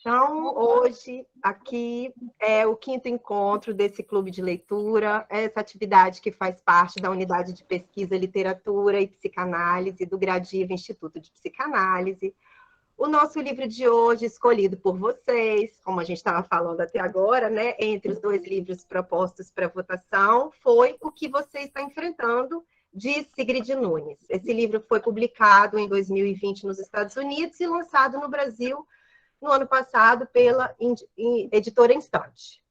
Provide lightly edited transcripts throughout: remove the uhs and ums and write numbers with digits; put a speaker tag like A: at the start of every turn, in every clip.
A: Então, hoje, aqui é o quinto encontro desse clube de leitura, essa atividade que faz parte da unidade de pesquisa, literatura e psicanálise do Gradiva Instituto de Psicanálise. O nosso livro de hoje, escolhido por vocês, como a gente estava falando até agora, né, entre os dois livros propostos para votação, foi O que Você Está Enfrentando, de Sigrid Nunes. Esse livro foi publicado em 2020 nos Estados Unidos e lançado no Brasil no ano passado pela editora Instante.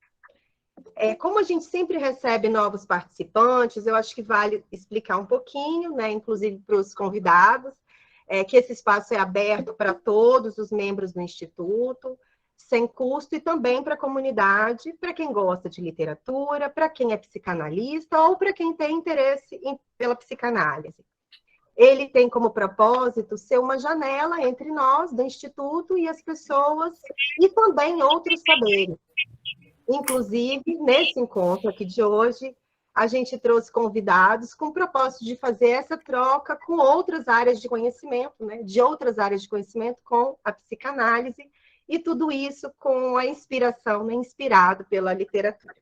A: Como a gente sempre recebe novos participantes, eu acho que vale explicar um pouquinho, né, inclusive para os convidados, que esse espaço é aberto para todos os membros do Instituto, sem custo, e também para a comunidade, para quem gosta de literatura, para quem é psicanalista ou para quem tem interesse pela psicanálise. Ele tem como propósito ser uma janela entre nós, do Instituto, e as pessoas, e também outros saberes. Inclusive, nesse encontro aqui de hoje, a gente trouxe convidados com o propósito de fazer essa troca com outras áreas de conhecimento, né? De outras áreas de conhecimento com a psicanálise, e tudo isso com a inspiração, né? Inspirado pela literatura.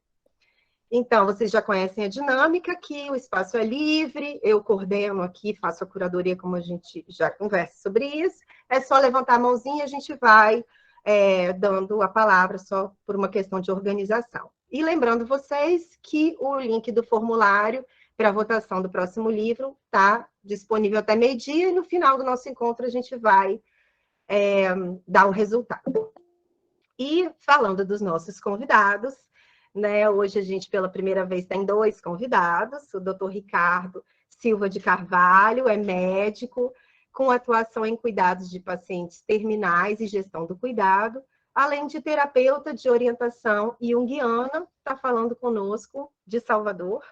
A: Então, vocês já conhecem a dinâmica, que o espaço é livre, eu coordeno aqui, faço a curadoria, como a gente já conversa sobre isso. É só levantar a mãozinha e a gente vai dando a palavra só por uma questão de organização. E lembrando vocês que o link do formulário para a votação do próximo livro está disponível até meio-dia, e no final do nosso encontro a gente vai dar o resultado. E falando dos nossos convidados, né, hoje a gente, pela primeira vez, tem dois convidados. O doutor Ricardo Silva de Carvalho é médico, com atuação em cuidados de pacientes terminais e gestão do cuidado, além de terapeuta de orientação junguiana, está falando conosco de Salvador.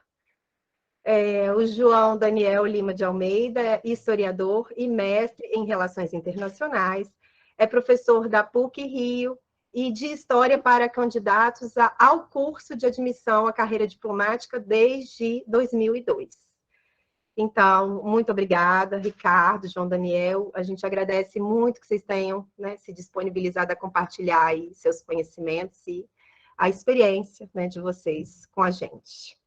A: O João Daniel Lima de Almeida é historiador e mestre em Relações Internacionais, é professor da PUC-Rio, e de História para candidatos ao curso de admissão à carreira diplomática desde 2002. Então, muito obrigada, Ricardo, João Daniel. A gente agradece muito que vocês tenham, né, se disponibilizado a compartilhar aí seus conhecimentos e a experiência, né, de vocês com a gente.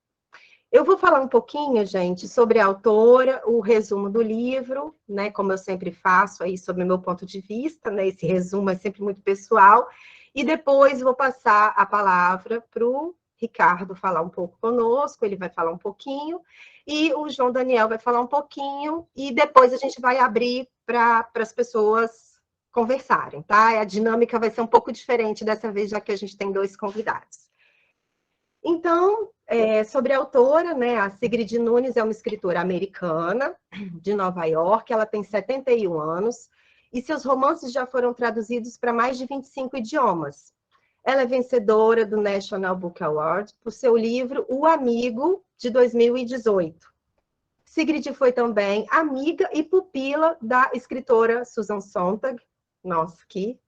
A: Eu vou falar um pouquinho, gente, sobre a autora, o resumo do livro, né, como eu sempre faço aí, sobre o meu ponto de vista, né, esse resumo é sempre muito pessoal, e depois vou passar a palavra para o Ricardo falar um pouco conosco, ele vai falar um pouquinho, e o João Daniel vai falar um pouquinho, e depois a gente vai abrir para as pessoas conversarem, tá? A dinâmica vai ser um pouco diferente dessa vez, já que a gente tem dois convidados. Então, sobre a autora, né, a Sigrid Nunes é uma escritora americana, de Nova York, ela tem 71 anos, e seus romances já foram traduzidos para mais de 25 idiomas. Ela é vencedora do National Book Award por seu livro O Amigo, de 2018. Sigrid foi também amiga e pupila da escritora Susan Sontag. Nossa, que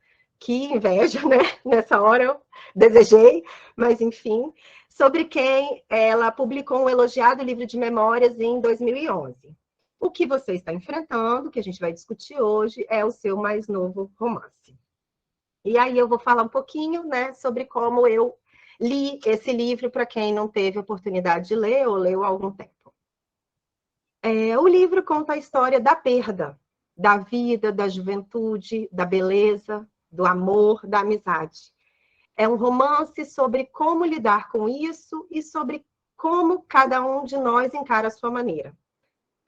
A: inveja, né? Nessa hora eu desejei, mas enfim, sobre quem ela publicou um elogiado livro de memórias em 2011. O que você está enfrentando, que a gente vai discutir hoje, é o seu mais novo romance. E aí eu vou falar um pouquinho, né, sobre como eu li esse livro para quem não teve oportunidade de ler ou leu há algum tempo. O livro conta a história da perda, da vida, da juventude, da beleza, do amor, da amizade. É um romance sobre como lidar com isso e sobre como cada um de nós encara a sua maneira.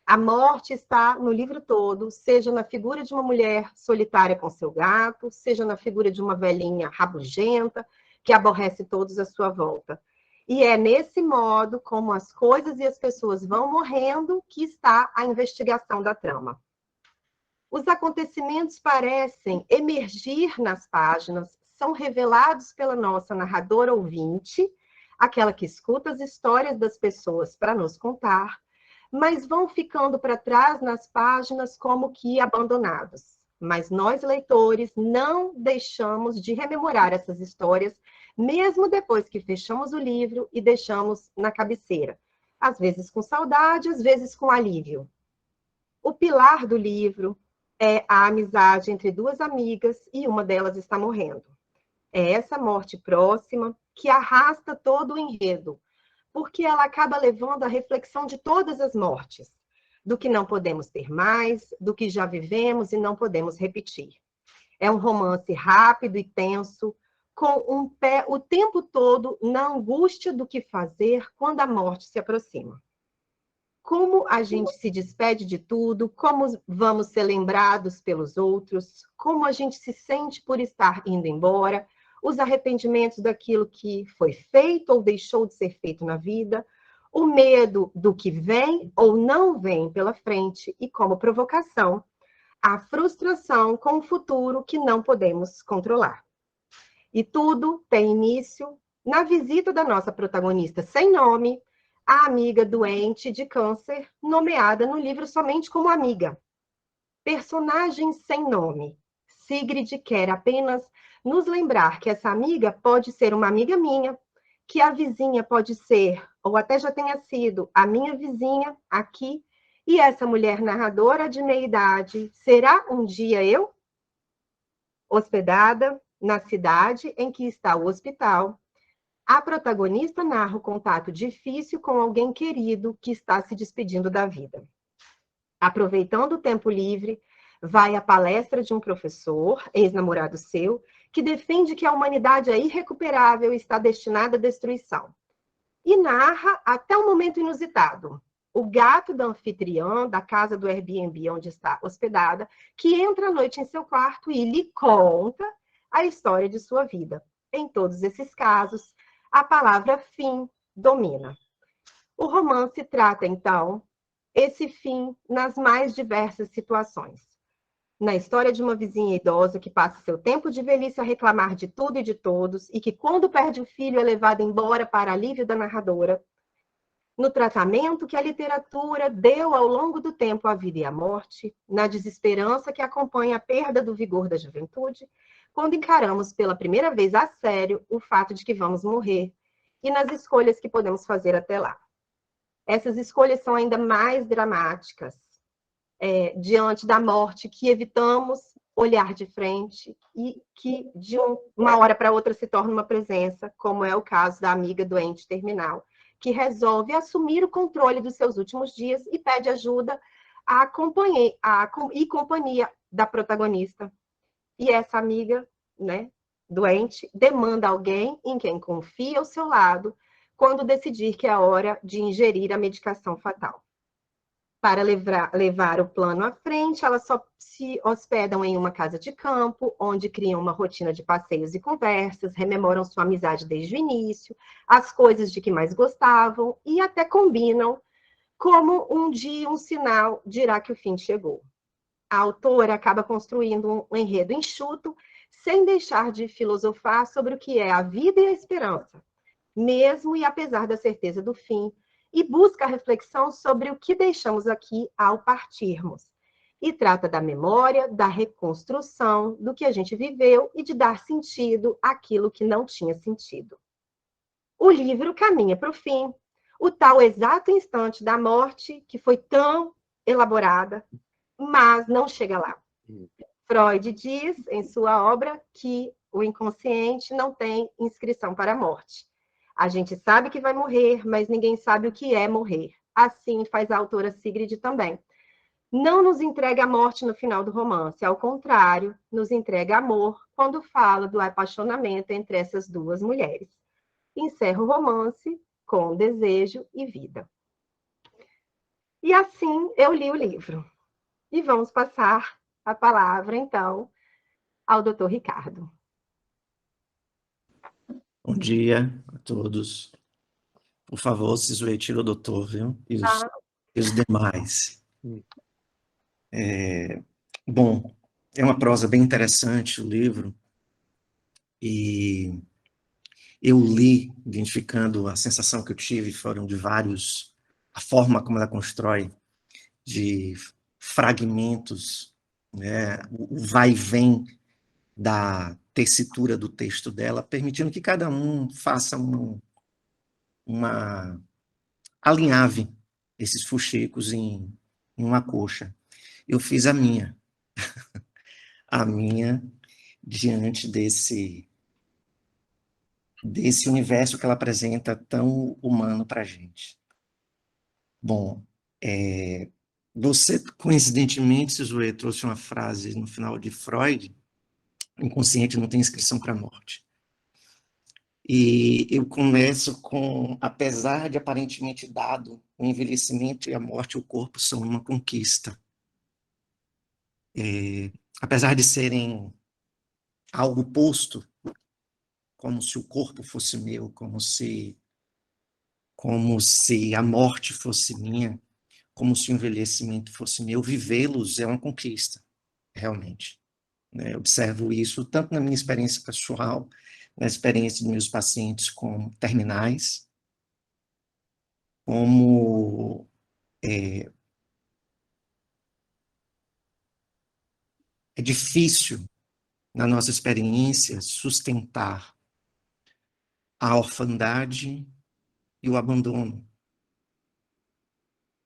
A: A morte está no livro todo, seja na figura de uma mulher solitária com seu gato, seja na figura de uma velhinha rabugenta, que aborrece todos à sua volta. E é nesse modo, como as coisas e as pessoas vão morrendo, que está a investigação da trama. Os acontecimentos parecem emergir nas páginas, são revelados pela nossa narradora ouvinte, aquela que escuta as histórias das pessoas para nos contar, mas vão ficando para trás nas páginas como que abandonados. Mas nós, leitores, não deixamos de rememorar essas histórias, mesmo depois que fechamos o livro e deixamos na cabeceira. Às vezes com saudade, às vezes com alívio. O pilar do livro é a amizade entre duas amigas e uma delas está morrendo. É essa morte próxima que arrasta todo o enredo, porque ela acaba levando à reflexão de todas as mortes, do que não podemos ter mais, do que já vivemos e não podemos repetir. É um romance rápido e tenso, com um pé o tempo todo na angústia do que fazer quando a morte se aproxima. Como a gente se despede de tudo, como vamos ser lembrados pelos outros, como a gente se sente por estar indo embora, os arrependimentos daquilo que foi feito ou deixou de ser feito na vida, o medo do que vem ou não vem pela frente e, como provocação, a frustração com o futuro que não podemos controlar. E tudo tem início na visita da nossa protagonista sem nome, a amiga doente de câncer, nomeada no livro somente como amiga. Personagem sem nome. Sigrid quer apenas nos lembrar que essa amiga pode ser uma amiga minha, que a vizinha pode ser, ou até já tenha sido, a minha vizinha aqui, e essa mulher narradora de meia-idade será um dia eu? Hospedada na cidade em que está o hospital, a protagonista narra o contato difícil com alguém querido que está se despedindo da vida. Aproveitando o tempo livre, vai à palestra de um professor, ex-namorado seu, que defende que a humanidade é irrecuperável e está destinada à destruição. E narra até um momento inusitado. O gato da anfitriã da casa do Airbnb onde está hospedada, que entra à noite em seu quarto e lhe conta a história de sua vida. Em todos esses casos, a palavra fim domina. O romance trata, então, esse fim nas mais diversas situações. Na história de uma vizinha idosa que passa seu tempo de velhice a reclamar de tudo e de todos, e que, quando perde o filho, é levada embora para alívio da narradora. No tratamento que a literatura deu ao longo do tempo à vida e à morte, na desesperança que acompanha a perda do vigor da juventude, quando encaramos pela primeira vez a sério o fato de que vamos morrer, e nas escolhas que podemos fazer até lá. Essas escolhas são ainda mais dramáticas, diante da morte que evitamos olhar de frente e que de uma hora para outra se torna uma presença, como é o caso da amiga doente terminal, que resolve assumir o controle dos seus últimos dias e pede ajuda e companhia da protagonista. E essa amiga, né, doente, demanda alguém em quem confia ao seu lado quando decidir que é hora de ingerir a medicação fatal. Para levar o plano à frente, elas só se hospedam em uma casa de campo, onde criam uma rotina de passeios e conversas, rememoram sua amizade desde o início, as coisas de que mais gostavam e até combinam como um dia um sinal dirá que o fim chegou. A autora acaba construindo um enredo enxuto, sem deixar de filosofar sobre o que é a vida e a esperança, mesmo e apesar da certeza do fim, e busca a reflexão sobre o que deixamos aqui ao partirmos. E trata da memória, da reconstrução do que a gente viveu e de dar sentido àquilo que não tinha sentido. O livro caminha para o fim, o tal exato instante da morte que foi tão elaborada, mas não chega lá. Freud diz em sua obra que o inconsciente não tem inscrição para a morte. A gente sabe que vai morrer, mas ninguém sabe o que é morrer. Assim faz a autora Sigrid também. Não nos entrega a morte no final do romance, ao contrário, nos entrega amor quando fala do apaixonamento entre essas duas mulheres. Encerra o romance com desejo e vida. E assim eu li o livro. E vamos passar a palavra, então, ao Dr. Ricardo.
B: Bom dia a todos. Por favor, se retira o doutor, viu? E os demais. Bom, é uma prosa bem interessante o livro. E eu li, identificando a sensação que eu tive, foram de vários, a forma como ela constrói, de fragmentos, né? O vai e vem da tessitura do texto dela, permitindo que cada um faça uma alinhave esses fuxicos em uma coxa. Eu fiz a minha diante desse universo que ela apresenta tão humano para a gente. Bom, você, coincidentemente, Zoe, trouxe uma frase no final de Freud: inconsciente não tem inscrição para a morte. E eu começo com, apesar de aparentemente dado, o envelhecimento e a morte, o corpo são uma conquista. Apesar de serem algo posto, como se o corpo fosse meu, como se a morte fosse minha, como se o envelhecimento fosse meu, vivê-los é uma conquista, realmente. Né? Eu observo isso tanto na minha experiência pessoal, na experiência dos meus pacientes com terminais, como é difícil, na nossa experiência, sustentar a orfandade e o abandono,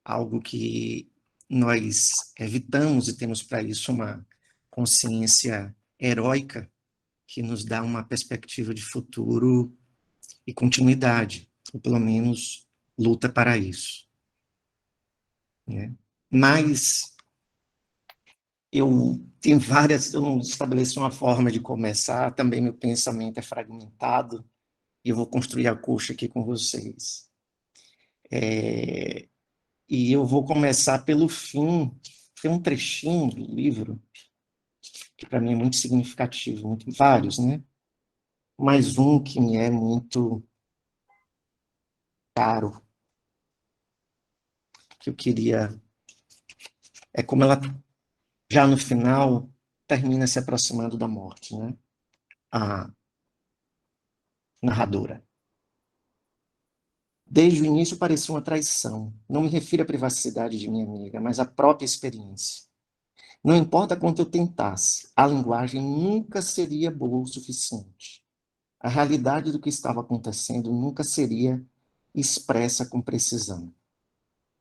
B: algo que nós evitamos e temos para isso uma consciência heróica que nos dá uma perspectiva de futuro e continuidade, ou pelo menos luta para isso. Né? Mas eu não estabeleci uma forma de começar, também meu pensamento é fragmentado, e eu vou construir a coxa aqui com vocês. E eu vou começar pelo fim. Tem um trechinho do livro que para mim é muito significativo, vários, né? Mas um que me é muito caro, que eu queria... É como ela, já no final, termina se aproximando da morte, né? A narradora. Desde o início parecia uma traição. Não me refiro à privacidade de minha amiga, mas à própria experiência. Não importa quanto eu tentasse, a linguagem nunca seria boa o suficiente. A realidade do que estava acontecendo nunca seria expressa com precisão.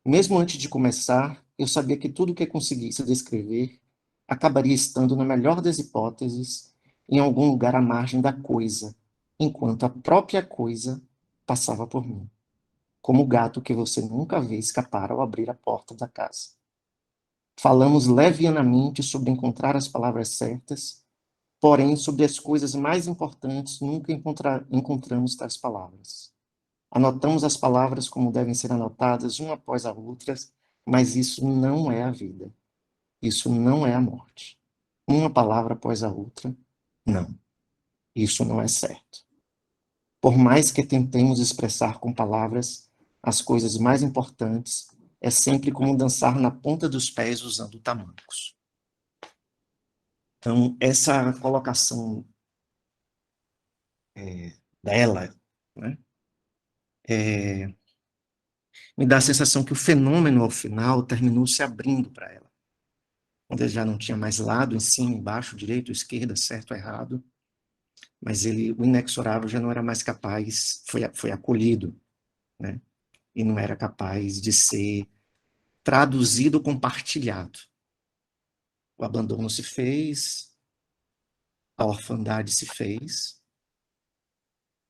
B: Mesmo antes de começar, eu sabia que tudo o que conseguisse descrever acabaria estando, na melhor das hipóteses, em algum lugar à margem da coisa, enquanto a própria coisa passava por mim, como o gato que você nunca vê escapar ao abrir a porta da casa. Falamos levianamente sobre encontrar as palavras certas, porém, sobre as coisas mais importantes, nunca encontramos tais palavras. Anotamos as palavras como devem ser anotadas, uma após a outra, mas isso não é a vida. Isso não é a morte. Uma palavra após a outra, não. Isso não é certo. Por mais que tentemos expressar com palavras as coisas mais importantes, é sempre como dançar na ponta dos pés usando tamancos. Então, essa colocação dela, né, me dá a sensação que o fenômeno, ao final, terminou se abrindo para ela. Quando ele já não tinha mais lado, em cima, embaixo, direito, esquerda, certo, errado, mas o inexorável já não era mais capaz, foi acolhido, né? E não era capaz de ser traduzido, compartilhado. O abandono se fez, a orfandade se fez,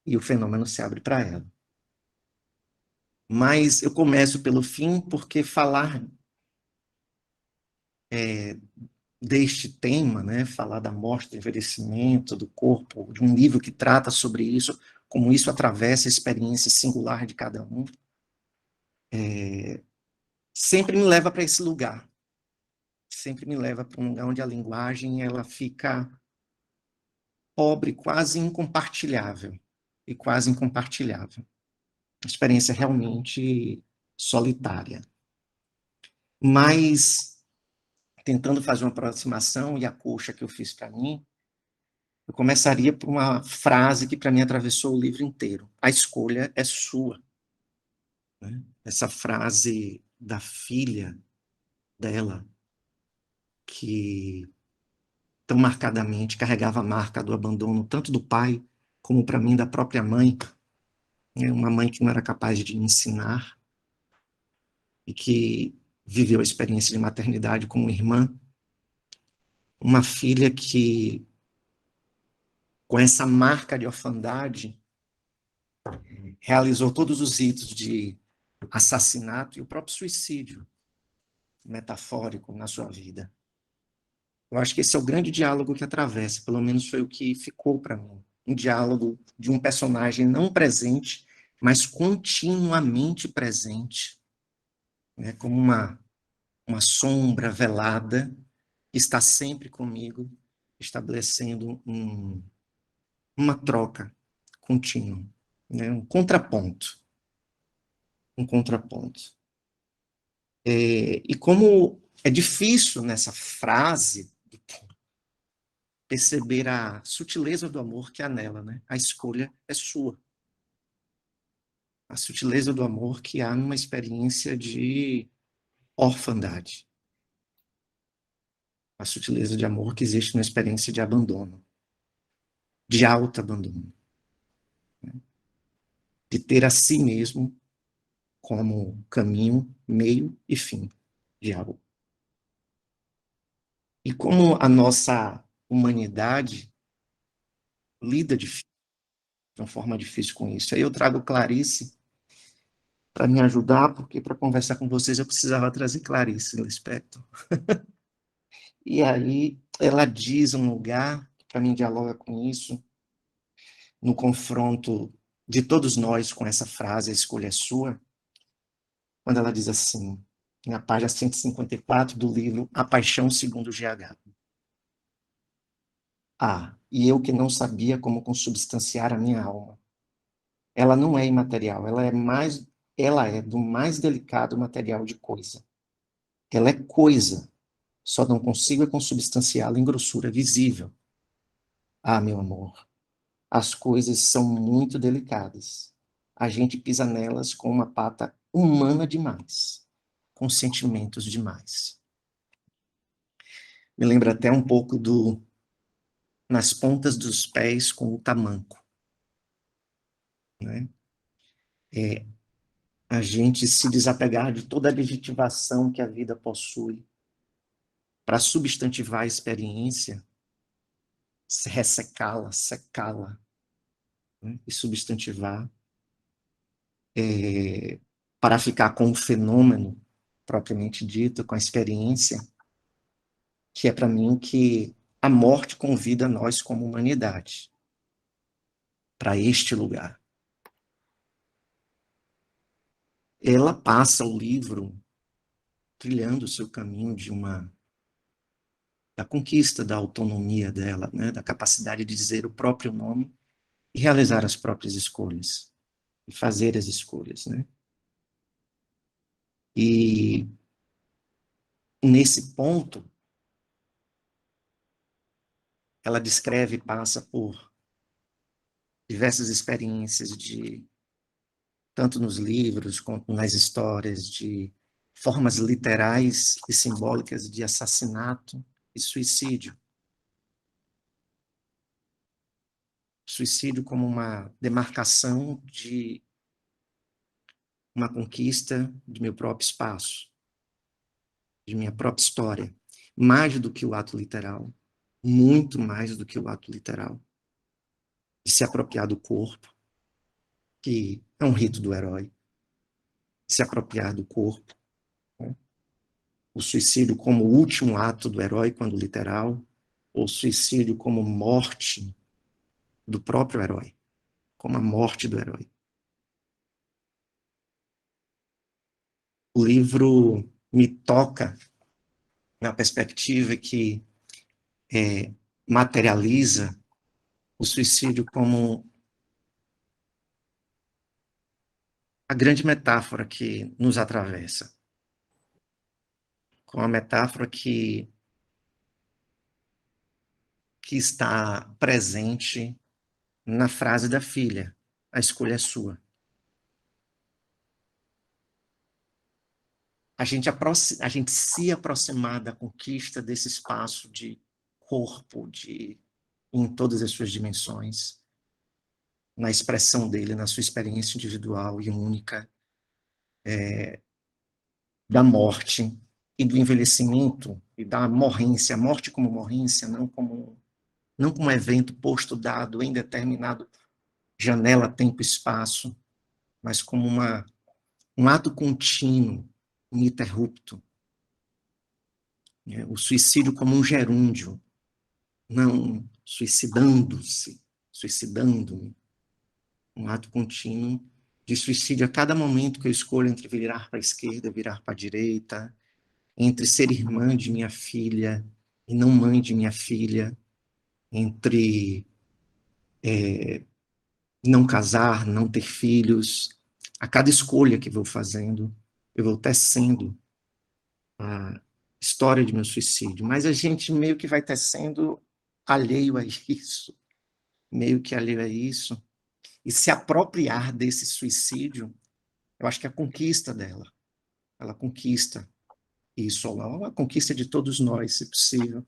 B: e o fenômeno se abre para ela. Mas eu começo pelo fim, porque falar deste tema, né, falar da morte, do envelhecimento, do corpo, de um livro que trata sobre isso, como isso atravessa a experiência singular de cada um, sempre me leva para esse lugar. Sempre me leva para um lugar onde a linguagem ela fica pobre, quase incompartilhável. E quase incompartilhável. Uma experiência realmente solitária. Mas, tentando fazer uma aproximação, e a coxa que eu fiz para mim, eu começaria por uma frase que para mim atravessou o livro inteiro. A escolha é sua. Né? Essa frase da filha dela, que tão marcadamente carregava a marca do abandono, tanto do pai, como para mim da própria mãe. Né? Uma mãe que não era capaz de me ensinar e que viveu a experiência de maternidade como irmã. Uma filha que, com essa marca de orfandade, realizou todos os ritos de assassinato e o próprio suicídio metafórico na sua vida. Eu acho que esse é o grande diálogo que atravessa, pelo menos foi o que ficou para mim. Um diálogo de um personagem não presente, mas continuamente presente, né? Como uma sombra velada que está sempre comigo, estabelecendo uma troca contínua, né? Um contraponto. Um contraponto. E como é difícil nessa frase perceber a sutileza do amor que há nela, né? A escolha é sua. A sutileza do amor que há numa experiência de orfandade. A sutileza de amor que existe numa experiência de abandono, de autoabandono. Né? De ter a si mesmo como caminho, meio e fim de algo. E como a nossa humanidade lida de uma forma difícil com isso. Aí eu trago Clarice para me ajudar, porque para conversar com vocês eu precisava trazer Clarice Lispector. E aí ela diz um lugar, que para mim dialoga com isso, no confronto de todos nós com essa frase, a escolha é sua, quando ela diz assim, na página 154 do livro A Paixão segundo GH. E eu que não sabia como consubstanciar a minha alma. Ela não é imaterial, ela é do mais delicado material de coisa. Ela é coisa, só não consigo consubstanciá-la em grossura visível. Meu amor, as coisas são muito delicadas. A gente pisa nelas com uma pata humana demais, com sentimentos demais. Me lembra até um pouco nas pontas dos pés com o tamanco. Né? A gente se desapegar de toda a adjetivação que a vida possui para substantivar a experiência, ressecá-la, secá-la, né? E substantivar para ficar com o fenômeno propriamente dito, com a experiência, que é para mim que a morte convida nós como humanidade para este lugar. Ela passa o livro trilhando o seu caminho da conquista da autonomia dela, né, da capacidade de dizer o próprio nome e realizar as próprias escolhas, e fazer as escolhas, né? E nesse ponto, ela descreve e passa por diversas experiências tanto nos livros quanto nas histórias, de formas literais e simbólicas de assassinato e suicídio. Suicídio como uma demarcação de uma conquista de meu próprio espaço, de minha própria história. Mais do que o ato literal, muito mais do que o ato literal. De se apropriar do corpo, que é um rito do herói. Se apropriar do corpo. Né? O suicídio como o último ato do herói, quando literal, ou suicídio como morte do próprio herói, como a morte do herói. O livro me toca na perspectiva que materializa o suicídio como a grande metáfora que nos atravessa. Com a metáfora que está presente na frase da filha, a escolha é sua. A gente se aproximar da conquista desse espaço de corpo, em todas as suas dimensões, na expressão dele, na sua experiência individual e única, da morte e do envelhecimento e da morrência, a morte como morrência, não como evento posto dado em determinado janela, tempo e espaço, mas como um ato contínuo, ininterrupto. O suicídio como um gerúndio, não suicidando-se, suicidando-me. Um ato contínuo de suicídio a cada momento que eu escolho entre virar para a esquerda, virar para a direita, entre ser irmã de minha filha e não mãe de minha filha, entre não casar, não ter filhos. A cada escolha que vou fazendo, eu vou tecendo a história de meu suicídio. Mas a gente meio que vai tecendo alheio a isso, meio que alheio a isso. E se apropriar desse suicídio, eu acho que é a conquista dela. Ela conquista isso, a conquista de todos nós, se possível.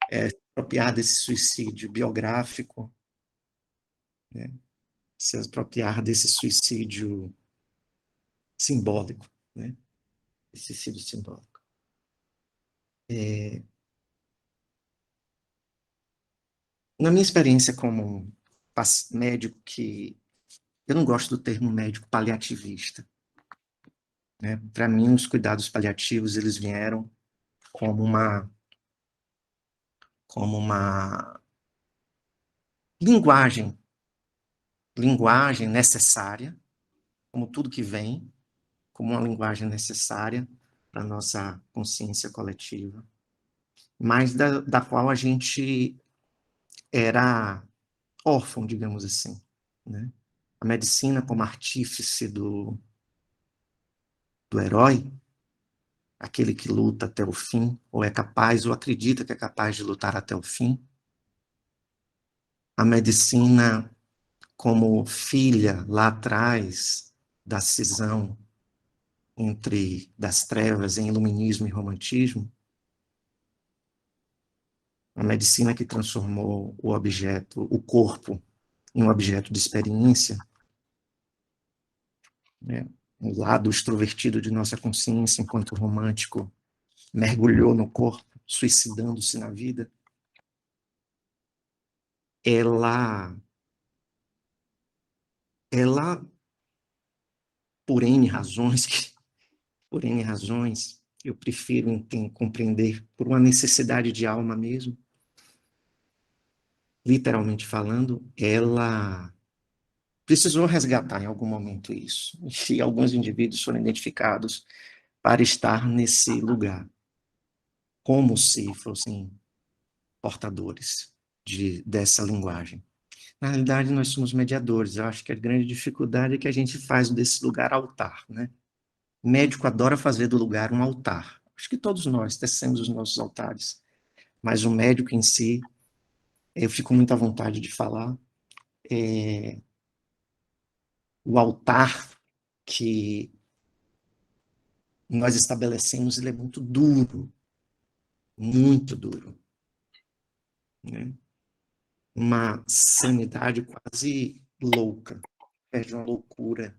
B: Se apropriar desse suicídio biográfico, né? Se apropriar desse suicídio simbólico, né? Esse suicídio simbólico. Na minha experiência como médico, que eu não gosto do termo médico paliativista, né? Para mim, os cuidados paliativos eles vieram como uma linguagem necessária, como tudo que vem, como uma linguagem necessária para a nossa consciência coletiva, mas da qual a gente era órfão, digamos assim, né? A medicina como artífice do herói, aquele que luta até o fim, ou é capaz, ou acredita que é capaz de lutar até o fim. A medicina como filha lá atrás da cisão entre das trevas em iluminismo e romantismo, a medicina que transformou o corpo, em um objeto de experiência, né? O lado extrovertido de nossa consciência, enquanto romântico, mergulhou no corpo, suicidando-se na vida. Ela, por N razões, eu prefiro compreender por uma necessidade de alma mesmo, literalmente falando, ela precisou resgatar em algum momento isso. E alguns indivíduos foram identificados para estar nesse lugar, como se fossem portadores dessa linguagem. Na realidade, nós somos mediadores. Eu acho que a grande dificuldade é que a gente faz desse lugar altar, né? O médico adora fazer do lugar um altar. Acho que todos nós tecemos os nossos altares. Mas o médico em si, eu fico muito à vontade de falar, o altar que nós estabelecemos, ele é muito duro, né? Uma sanidade quase louca, é de uma loucura.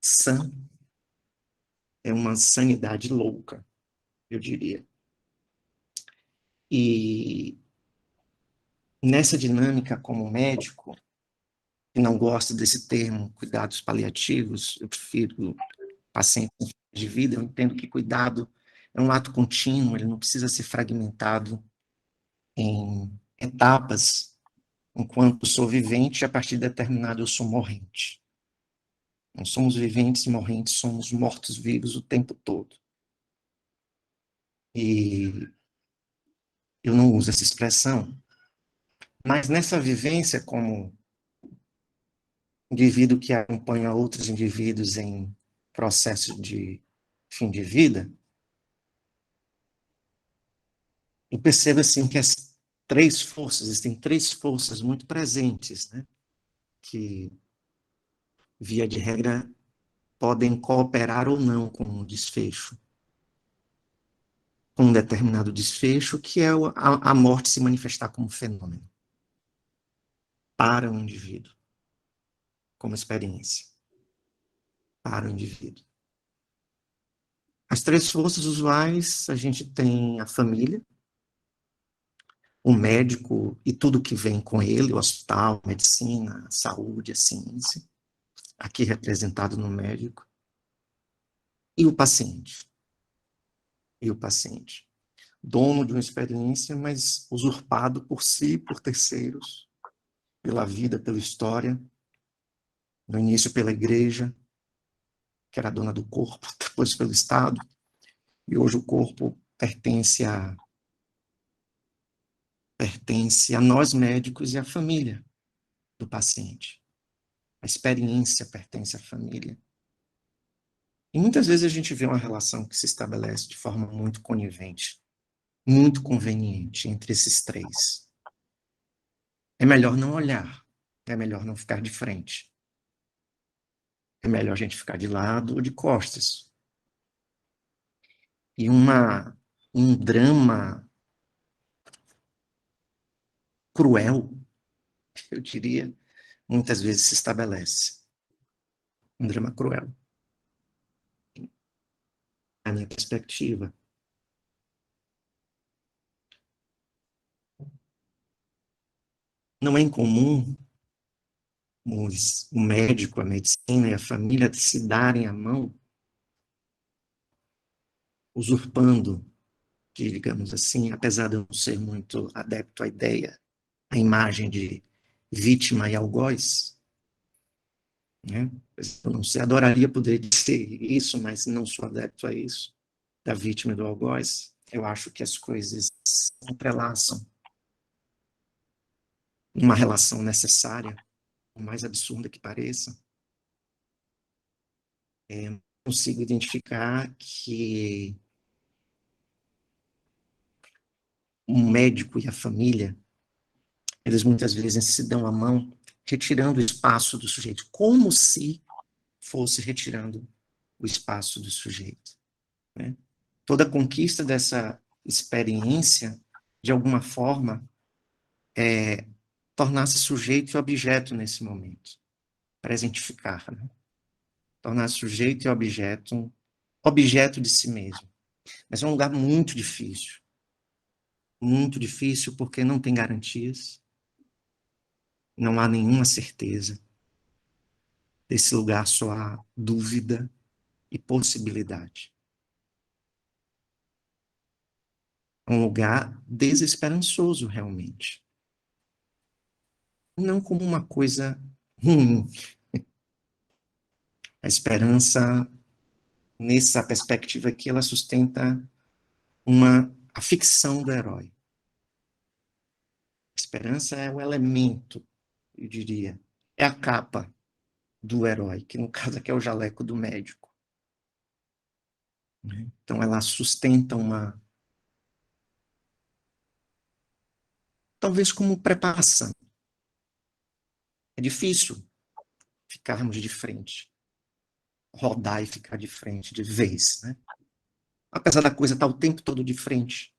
B: Sã é uma sanidade louca, eu diria. E nessa dinâmica como médico, que não gosto desse termo, cuidados paliativos, eu prefiro paciente de vida, eu entendo que cuidado é um ato contínuo, ele não precisa ser fragmentado em etapas, enquanto sou vivente, a partir de determinado eu sou morrente. Não somos viventes e morrentes, somos mortos-vivos o tempo todo. E eu não uso essa expressão, mas nessa vivência como indivíduo que acompanha outros indivíduos em processo de fim de vida, eu percebo assim que existem três forças muito presentes, né, que, via de regra, podem cooperar ou não com um desfecho, com um determinado desfecho, que é a morte se manifestar como fenômeno para o indivíduo, como experiência, para o indivíduo. As três forças usuais, a gente tem a família, o médico e tudo que vem com ele, o hospital, a medicina, a saúde, a ciência. aqui representado no médico, e o paciente. E o paciente. Dono de uma experiência, mas usurpado por si, por terceiros, pela vida, pela história, no início pela igreja, que era dona do corpo, depois pelo Estado, e hoje o corpo pertence a nós médicos e à família do paciente. A experiência pertence à família. E muitas vezes a gente vê uma relação que se estabelece de forma muito conivente, muito conveniente entre esses três. É melhor não olhar, é melhor não ficar de frente. É melhor a gente ficar de lado ou de costas. E um drama cruel, eu diria, muitas vezes se estabelece. Um drama cruel. A minha perspectiva. Não é incomum o médico, a medicina e a família se darem a mão, usurpando, digamos assim, apesar de eu não ser muito adepto à ideia, à imagem de vítima e algoz, né? Eu não sei, adoraria poder dizer isso, mas não sou adepto a isso, da vítima e do algoz. Eu acho que as coisas se entrelaçam numa relação necessária, por mais absurda que pareça. Consigo identificar que um médico e a família, eles muitas vezes se dão a mão, retirando o espaço do sujeito, como se fosse retirando o espaço do sujeito, né? Toda conquista dessa experiência, de alguma forma, tornar-se sujeito e objeto nesse momento, presentificar, né? Tornar-se sujeito e objeto, objeto de si mesmo. Mas é um lugar muito difícil porque não tem garantias, não há nenhuma certeza. Desse lugar só há dúvida e possibilidade. É um lugar desesperançoso, realmente. Não como uma coisa ruim. A esperança, nessa perspectiva aqui, ela sustenta a ficção do herói. A esperança é o elemento, eu diria, é a capa do herói, que no caso aqui é o jaleco do médico. Então ela sustenta talvez como preparação. É difícil ficarmos de frente, rodar e ficar de frente de vez, né? Apesar da coisa estar o tempo todo de frente,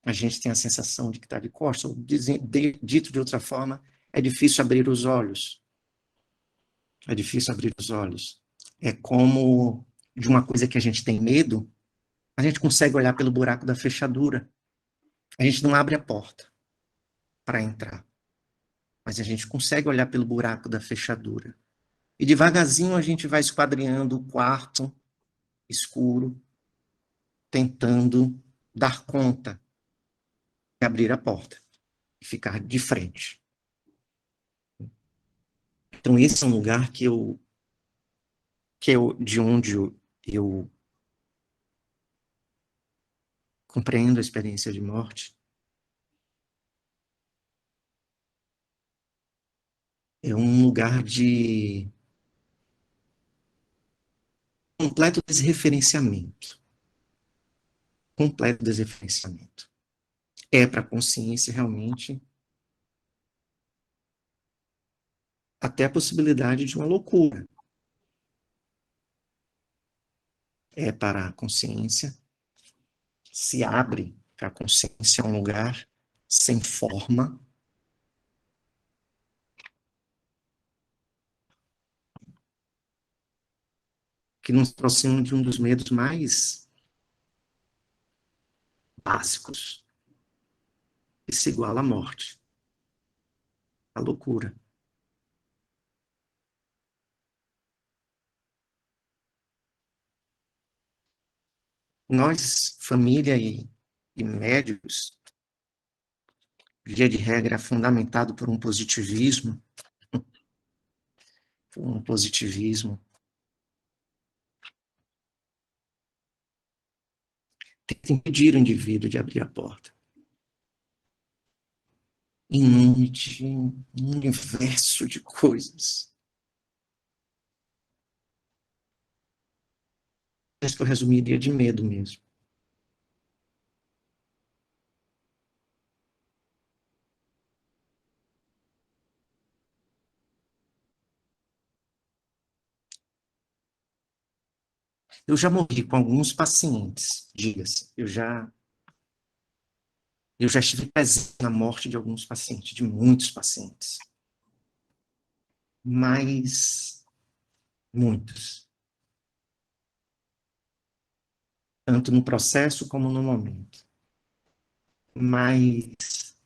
B: a gente tem a sensação de que está de costas, ou dito de outra forma, é difícil abrir os olhos. É difícil abrir os olhos. É como de uma coisa que a gente tem medo, a gente consegue olhar pelo buraco da fechadura. A gente não abre a porta para entrar, mas a gente consegue olhar pelo buraco da fechadura. E devagarzinho a gente vai esquadrinhando o quarto escuro, tentando dar conta de abrir a porta e ficar de frente. Então esse é um lugar de onde eu compreendo a experiência de morte. É um lugar de completo desreferenciamento. Completo desreferenciamento. É para a consciência realmente até a possibilidade de uma loucura. É para a consciência, se abre para a consciência, é um lugar sem forma, que nos aproxima de um dos medos mais básicos, que se iguala à morte, à loucura. Nós, família e médicos, via de regra, é fundamentado por um positivismo tenta impedir o indivíduo de abrir a porta. Em nome de um universo de coisas. Acho que eu resumiria de medo mesmo. Eu já morri com alguns pacientes, diga-se. Eu já estive presente na morte de alguns pacientes, de muitos pacientes. Mas muitos. Tanto no processo como no momento. Mas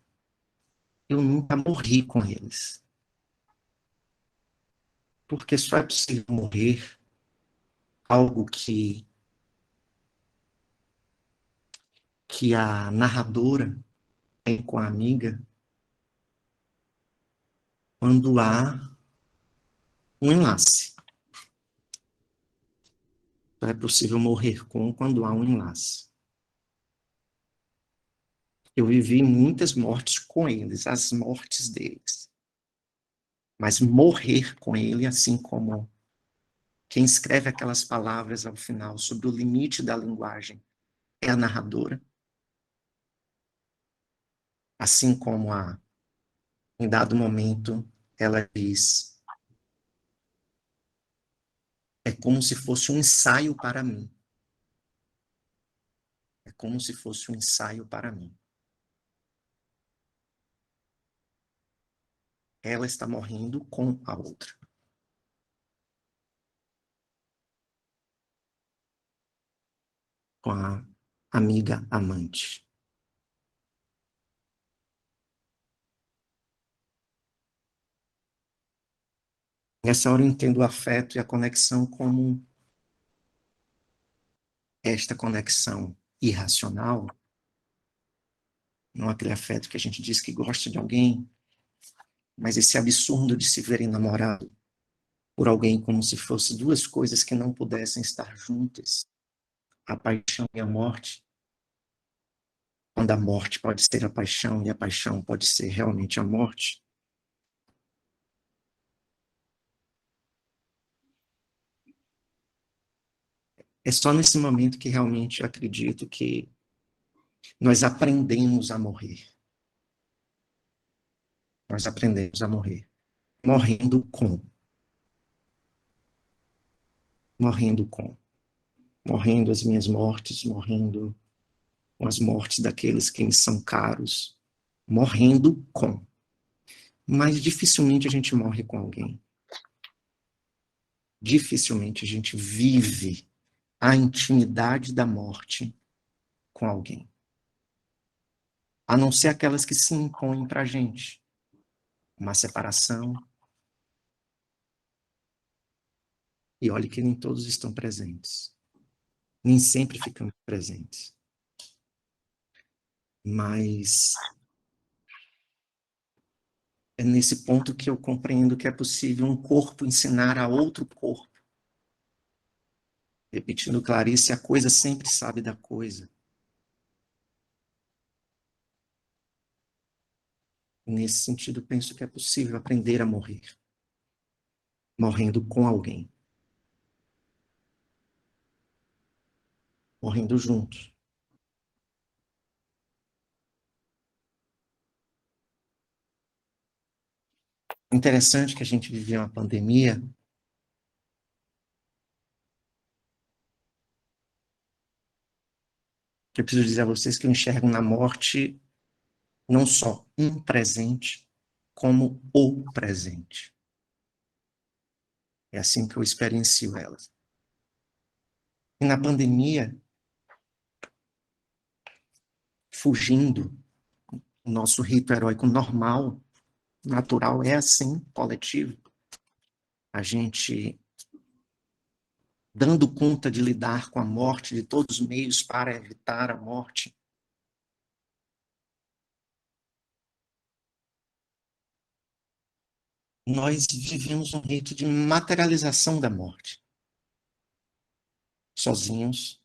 B: eu nunca morri com eles. Porque só é possível morrer algo que a narradora tem com a amiga quando há um enlace. Só é possível morrer com quando há um enlace. Eu vivi muitas mortes com eles, as mortes deles. Mas morrer com ele, assim como quem escreve aquelas palavras ao final sobre o limite da linguagem é a narradora. Assim como em dado momento, ela diz: é como se fosse um ensaio para mim. É como se fosse um ensaio para mim. Ela está morrendo com a outra. Com a amiga amante. Nessa hora eu entendo o afeto e a conexão como esta conexão irracional, não aquele afeto que a gente diz que gosta de alguém, mas esse absurdo de se ver enamorado por alguém como se fossem duas coisas que não pudessem estar juntas, a paixão e a morte, quando a morte pode ser a paixão e a paixão pode ser realmente a morte. É só nesse momento que realmente eu acredito que nós aprendemos a morrer. Nós aprendemos a morrer. Morrendo com. Morrendo com. Morrendo as minhas mortes, morrendo com as mortes daqueles que me são caros. Morrendo com. Mas dificilmente a gente morre com alguém. Dificilmente a gente vive a intimidade da morte com alguém. A não ser aquelas que se impõem para a gente. Uma separação. E olhe que nem todos estão presentes. Nem sempre ficamos presentes. Mas é nesse ponto que eu compreendo que é possível um corpo ensinar a outro corpo. Repetindo Clarice, a coisa sempre sabe da coisa. Nesse sentido, penso que é possível aprender a morrer. Morrendo com alguém. Morrendo junto. Interessante que a gente vivia uma pandemia. Eu preciso dizer a vocês que eu enxergo na morte não só um presente, como o presente. É assim que eu experiencio elas. E na pandemia, fugindo o nosso rito heróico normal, natural, é assim, coletivo. A gente dando conta de lidar com a morte, de todos os meios para evitar a morte. Nós vivemos um rito de materialização da morte. Sozinhos,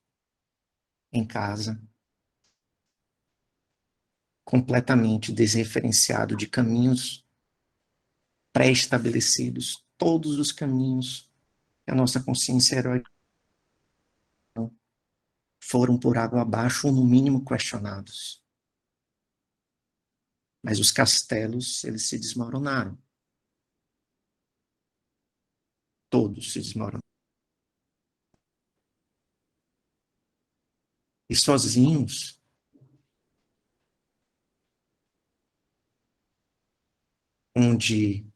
B: em casa, completamente desreferenciado de caminhos pré-estabelecidos, todos os caminhos que a nossa consciência heróica foram por água abaixo ou, no mínimo, questionados. Mas os castelos, eles se desmoronaram. Todos se desmoronaram. E sozinhos, onde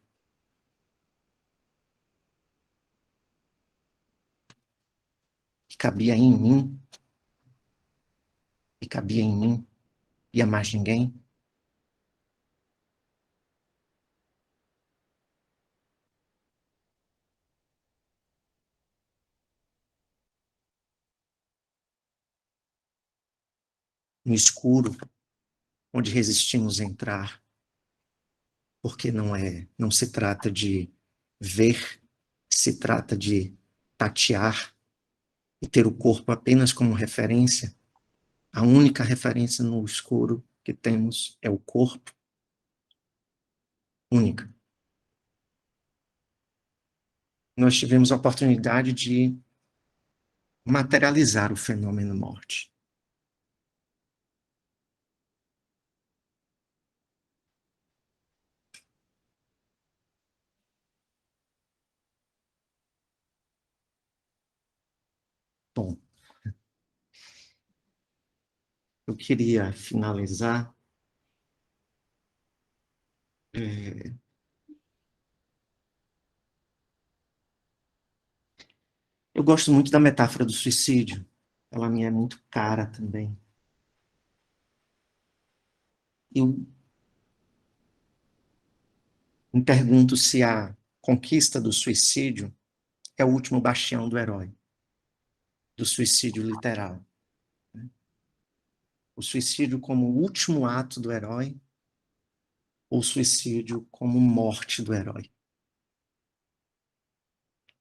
B: cabia em mim, e cabia em mim, e a mais ninguém, no escuro, onde resistimos a entrar, porque não se trata de ver, se trata de tatear e ter o corpo apenas como referência. A única referência no escuro que temos é o corpo. Única. Nós tivemos a oportunidade de materializar o fenômeno morte. Bom, eu queria finalizar eu gosto muito da metáfora do suicídio. Ela me é muito cara também. Eu me pergunto se a conquista do suicídio é o último bastião do herói, do suicídio literal. O suicídio como o último ato do herói, ou o suicídio como morte do herói.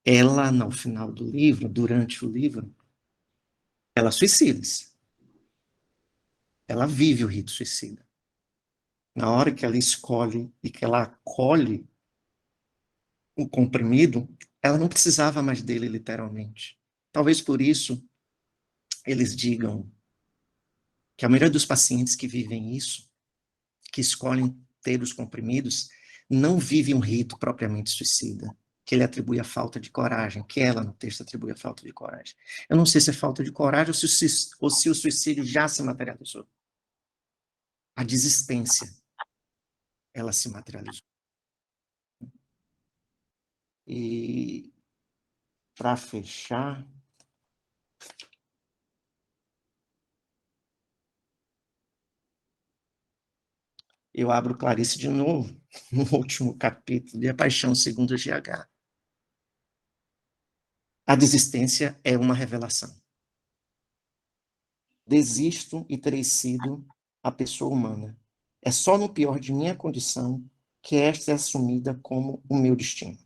B: Ela, no final do livro, durante o livro, ela suicida-se. Ela vive o rito suicida. Na hora que ela escolhe e que ela acolhe o comprimido, ela não precisava mais dele literalmente. Talvez por isso eles digam que a maioria dos pacientes que vivem isso, que escolhem ter os comprimidos, não vive um rito propriamente suicida, que ele atribui a falta de coragem, que ela no texto atribui a falta de coragem. Eu não sei se é falta de coragem ou se o suicídio já se materializou. A desistência, ela se materializou. E, para fechar, eu abro Clarice de novo, no último capítulo de A Paixão segundo GH. A desistência é uma revelação. Desisto e terei sido a pessoa humana. É só no pior de minha condição que esta é assumida como o meu destino.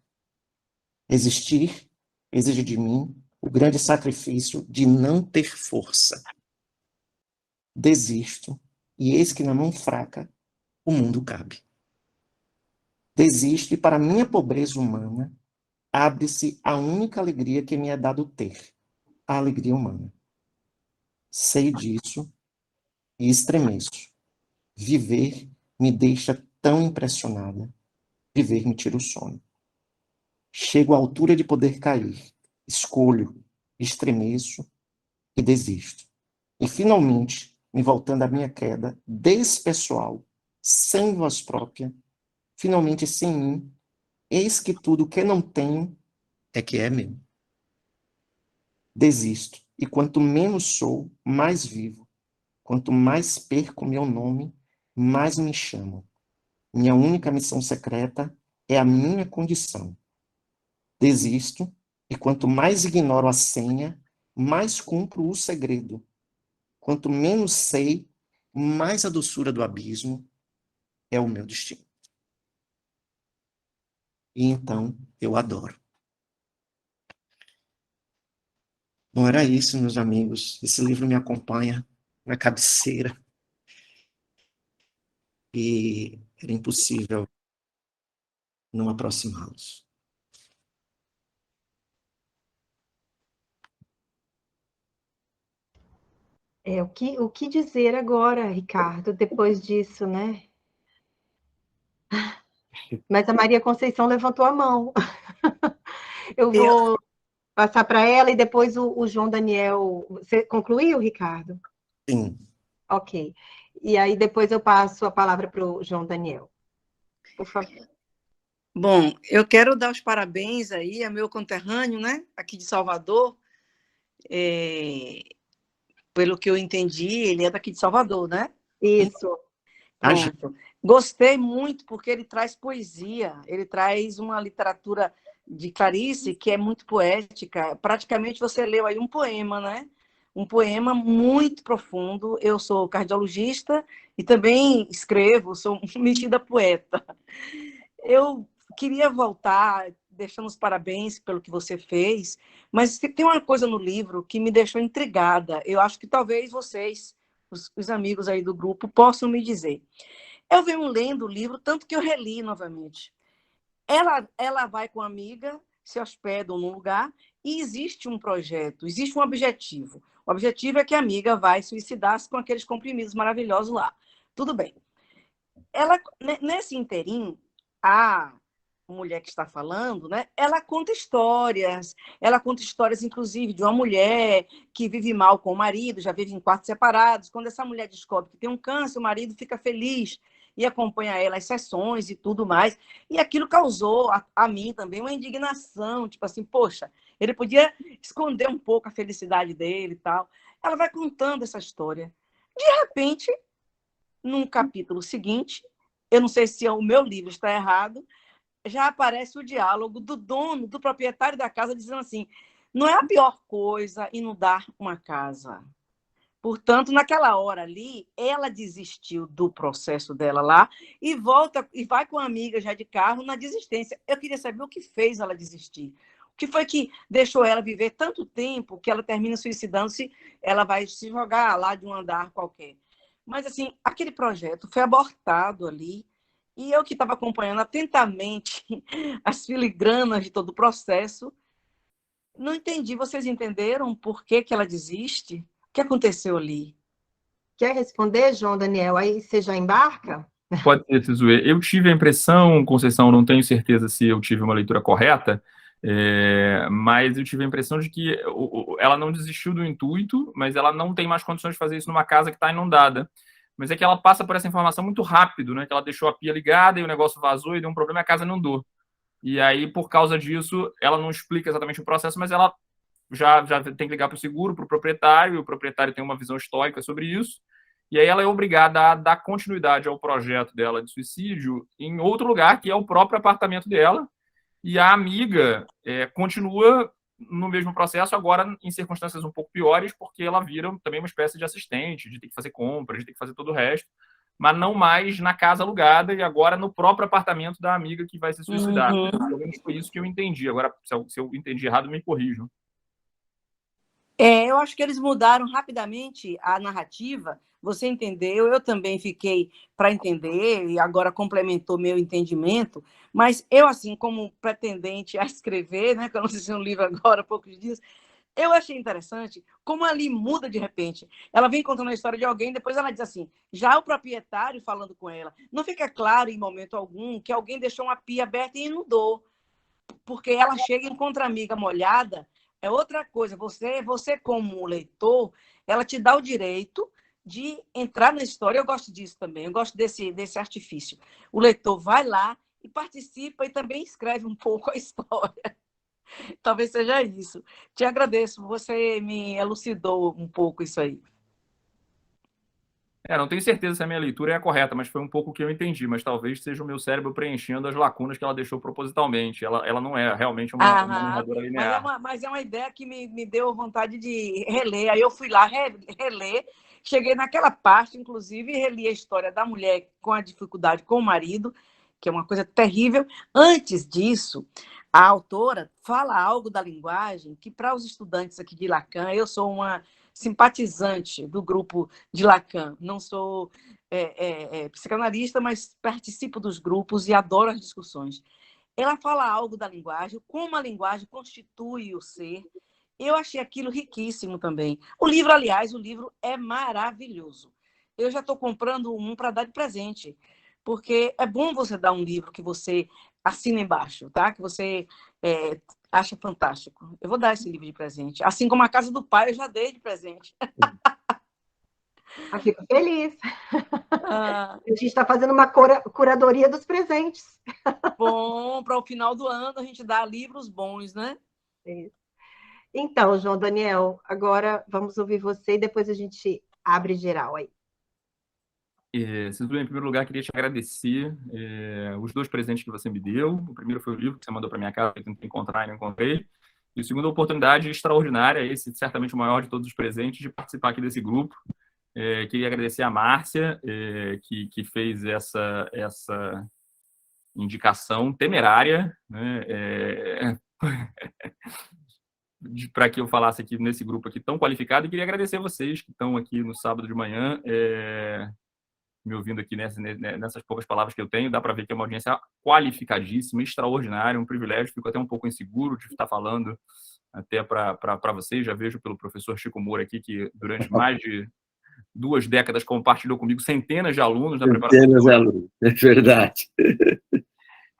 B: Existir exige de mim o grande sacrifício de não ter força. Desisto, e eis que na mão fraca o mundo cabe. Desisto, e para minha pobreza humana abre-se a única alegria que me é dado ter, a alegria humana. Sei disso e estremeço. Viver me deixa tão impressionada. Viver me tira o sono. Chego à altura de poder cair. Escolho, estremeço e desisto. E, finalmente, me voltando à minha queda, despessoal, sem voz própria, finalmente sem mim, eis que tudo que não tenho é que é meu. Desisto. E quanto menos sou, mais vivo. Quanto mais perco meu nome, mais me chamam. Minha única missão secreta é a minha condição. Desisto E quanto mais ignoro a senha, mais cumpro o segredo. Quanto menos sei, mais a doçura do abismo é o meu destino. E então eu adoro. Bom, era isso, meus amigos. Esse livro me acompanha na cabeceira. E era impossível não aproximá-los.
A: O que dizer agora, Ricardo, depois disso, né? Mas a Maria Conceição levantou a mão. Eu vou passar para ela e depois o João Daniel. Você concluiu, Ricardo?
B: Sim.
A: Ok. E aí depois eu passo a palavra para o João Daniel. Por favor.
C: Bom, eu quero dar os parabéns aí ao meu conterrâneo, né, aqui de Salvador. Pelo que eu entendi, ele é daqui de Salvador, né?
A: Isso.
C: Pronto. Gostei muito porque ele traz poesia, ele traz uma literatura de Clarice que é muito poética. Praticamente você leu aí um poema, né? Um poema muito profundo. Eu sou cardiologista e também escrevo, sou metida poeta. Eu queria voltar, deixando os parabéns pelo que você fez, mas tem uma coisa no livro que me deixou intrigada. Eu acho que talvez vocês, os amigos aí do grupo, possam me dizer. Eu venho lendo o livro, tanto que eu reli novamente. Ela vai com a amiga, se hospedam num lugar, e existe um projeto, existe um objetivo. O objetivo é que a amiga vai suicidar-se com aqueles comprimidos maravilhosos lá. Tudo bem. Nesse interim, a mulher que está falando, né, ela conta histórias, inclusive, de uma mulher que vive mal com o marido, já vive em quartos separados. Quando essa mulher descobre que tem um câncer, o marido fica feliz e acompanha ela às sessões e tudo mais. E aquilo causou a mim também uma indignação, tipo assim, poxa, ele podia esconder um pouco a felicidade dele e tal. Ela vai contando essa história. De repente, num capítulo seguinte, eu não sei se o meu livro está errado, já aparece o diálogo do dono, do proprietário da casa, dizendo assim: não é a pior coisa inundar uma casa. Portanto, naquela hora ali, ela desistiu do processo dela lá e volta e vai com a amiga já de carro na desistência. Eu queria saber o que fez ela desistir. O que foi que deixou ela viver tanto tempo que ela termina suicidando-se, ela vai se jogar lá de um andar qualquer. Mas, assim, aquele projeto foi abortado ali e eu que estava acompanhando atentamente as filigranas de todo o processo, não entendi. Vocês entenderam por que ela desiste? O que aconteceu ali?
A: Quer responder, João Daniel? Aí você já embarca?
D: Pode ser, Sizue. Eu tive a impressão, Conceição, não tenho certeza se eu tive uma leitura correta, mas eu tive a impressão de que ela não desistiu do intuito, mas ela não tem mais condições de fazer isso numa casa que está inundada. Mas é que ela passa por essa informação muito rápido, né? Que ela deixou a pia ligada e o negócio vazou e deu um problema e a casa inundou. E aí, por causa disso, ela não explica exatamente o processo, mas ela já tem que ligar para o seguro, para o proprietário, e o proprietário tem uma visão estoica sobre isso. E aí ela é obrigada a dar continuidade ao projeto dela de suicídio em outro lugar, que é o próprio apartamento dela. E a amiga continua no mesmo processo, agora em circunstâncias um pouco piores, porque ela vira também uma espécie de assistente, de ter que fazer compras, de ter que fazer todo o resto, mas não mais na casa alugada e agora no próprio apartamento da amiga que vai se suicidar. Pelo menos foi isso que eu entendi. Agora, se eu entendi errado, me corrijam.
C: Eu acho que eles mudaram rapidamente a narrativa. Você entendeu, eu também fiquei para entender, e agora complementou meu entendimento, mas eu, assim, como pretendente a escrever, né, que eu não sei se é um livro agora, há poucos dias, eu achei interessante como ali muda de repente. Ela vem contando a história de alguém, depois ela diz assim, já o proprietário falando com ela, não fica claro em momento algum que alguém deixou uma pia aberta e inundou, porque ela chega e encontra a amiga molhada, é outra coisa. Você como leitor, ela te dá o direito de entrar na história. Eu gosto disso também, eu gosto desse artifício. O leitor vai lá e participa e também escreve um pouco a história. Talvez seja isso. Te agradeço, você me elucidou um pouco isso aí.
D: Não tenho certeza se a minha leitura é a correta, mas foi um pouco o que eu entendi, mas talvez seja o meu cérebro preenchendo as lacunas que ela deixou propositalmente. Ela não é realmente uma narradora linear.
C: Mas é uma ideia que me deu vontade de reler. Aí eu fui lá reler, cheguei naquela parte, inclusive, e reli a história da mulher com a dificuldade com o marido, que é uma coisa terrível. Antes disso, a autora fala algo da linguagem que, para os estudantes aqui de Lacan, eu sou uma simpatizante do grupo de Lacan. Não sou psicanalista, mas participo dos grupos e adoro as discussões. Ela fala algo da linguagem, como a linguagem constitui o ser. Eu achei aquilo riquíssimo também. O livro, aliás, o livro é maravilhoso. Eu já estou comprando um para dar de presente, porque é bom você dar um livro que você assina embaixo, tá? Que você acha fantástico. Eu vou dar esse livro de presente. Assim como a Casa do Pai, eu já dei de presente.
A: Eu fico feliz. A gente está fazendo uma curadoria dos presentes.
C: Bom, para o final do ano a gente dá livros bons, né?
A: Então, João Daniel, agora vamos ouvir você e depois a gente abre geral aí.
D: Em primeiro lugar, queria te agradecer os 2 presentes que você me deu. O primeiro foi o livro que você mandou para minha casa, que eu tentei encontrar e não encontrei. E o segundo, a oportunidade extraordinária, esse certamente o maior de todos os presentes, de participar aqui desse grupo. Queria agradecer a Márcia, que fez essa indicação temerária, né, para que eu falasse aqui nesse grupo aqui tão qualificado. E queria agradecer a vocês que estão aqui no sábado de manhã, me ouvindo aqui nessas poucas palavras que eu tenho. Dá para ver que é uma audiência qualificadíssima, extraordinária, um privilégio. Fico até um pouco inseguro de estar falando até para vocês. Já vejo pelo professor Chico Moura aqui, que durante mais de 2 décadas compartilhou comigo centenas de alunos na preparação.
E: Centenas de alunos, é verdade.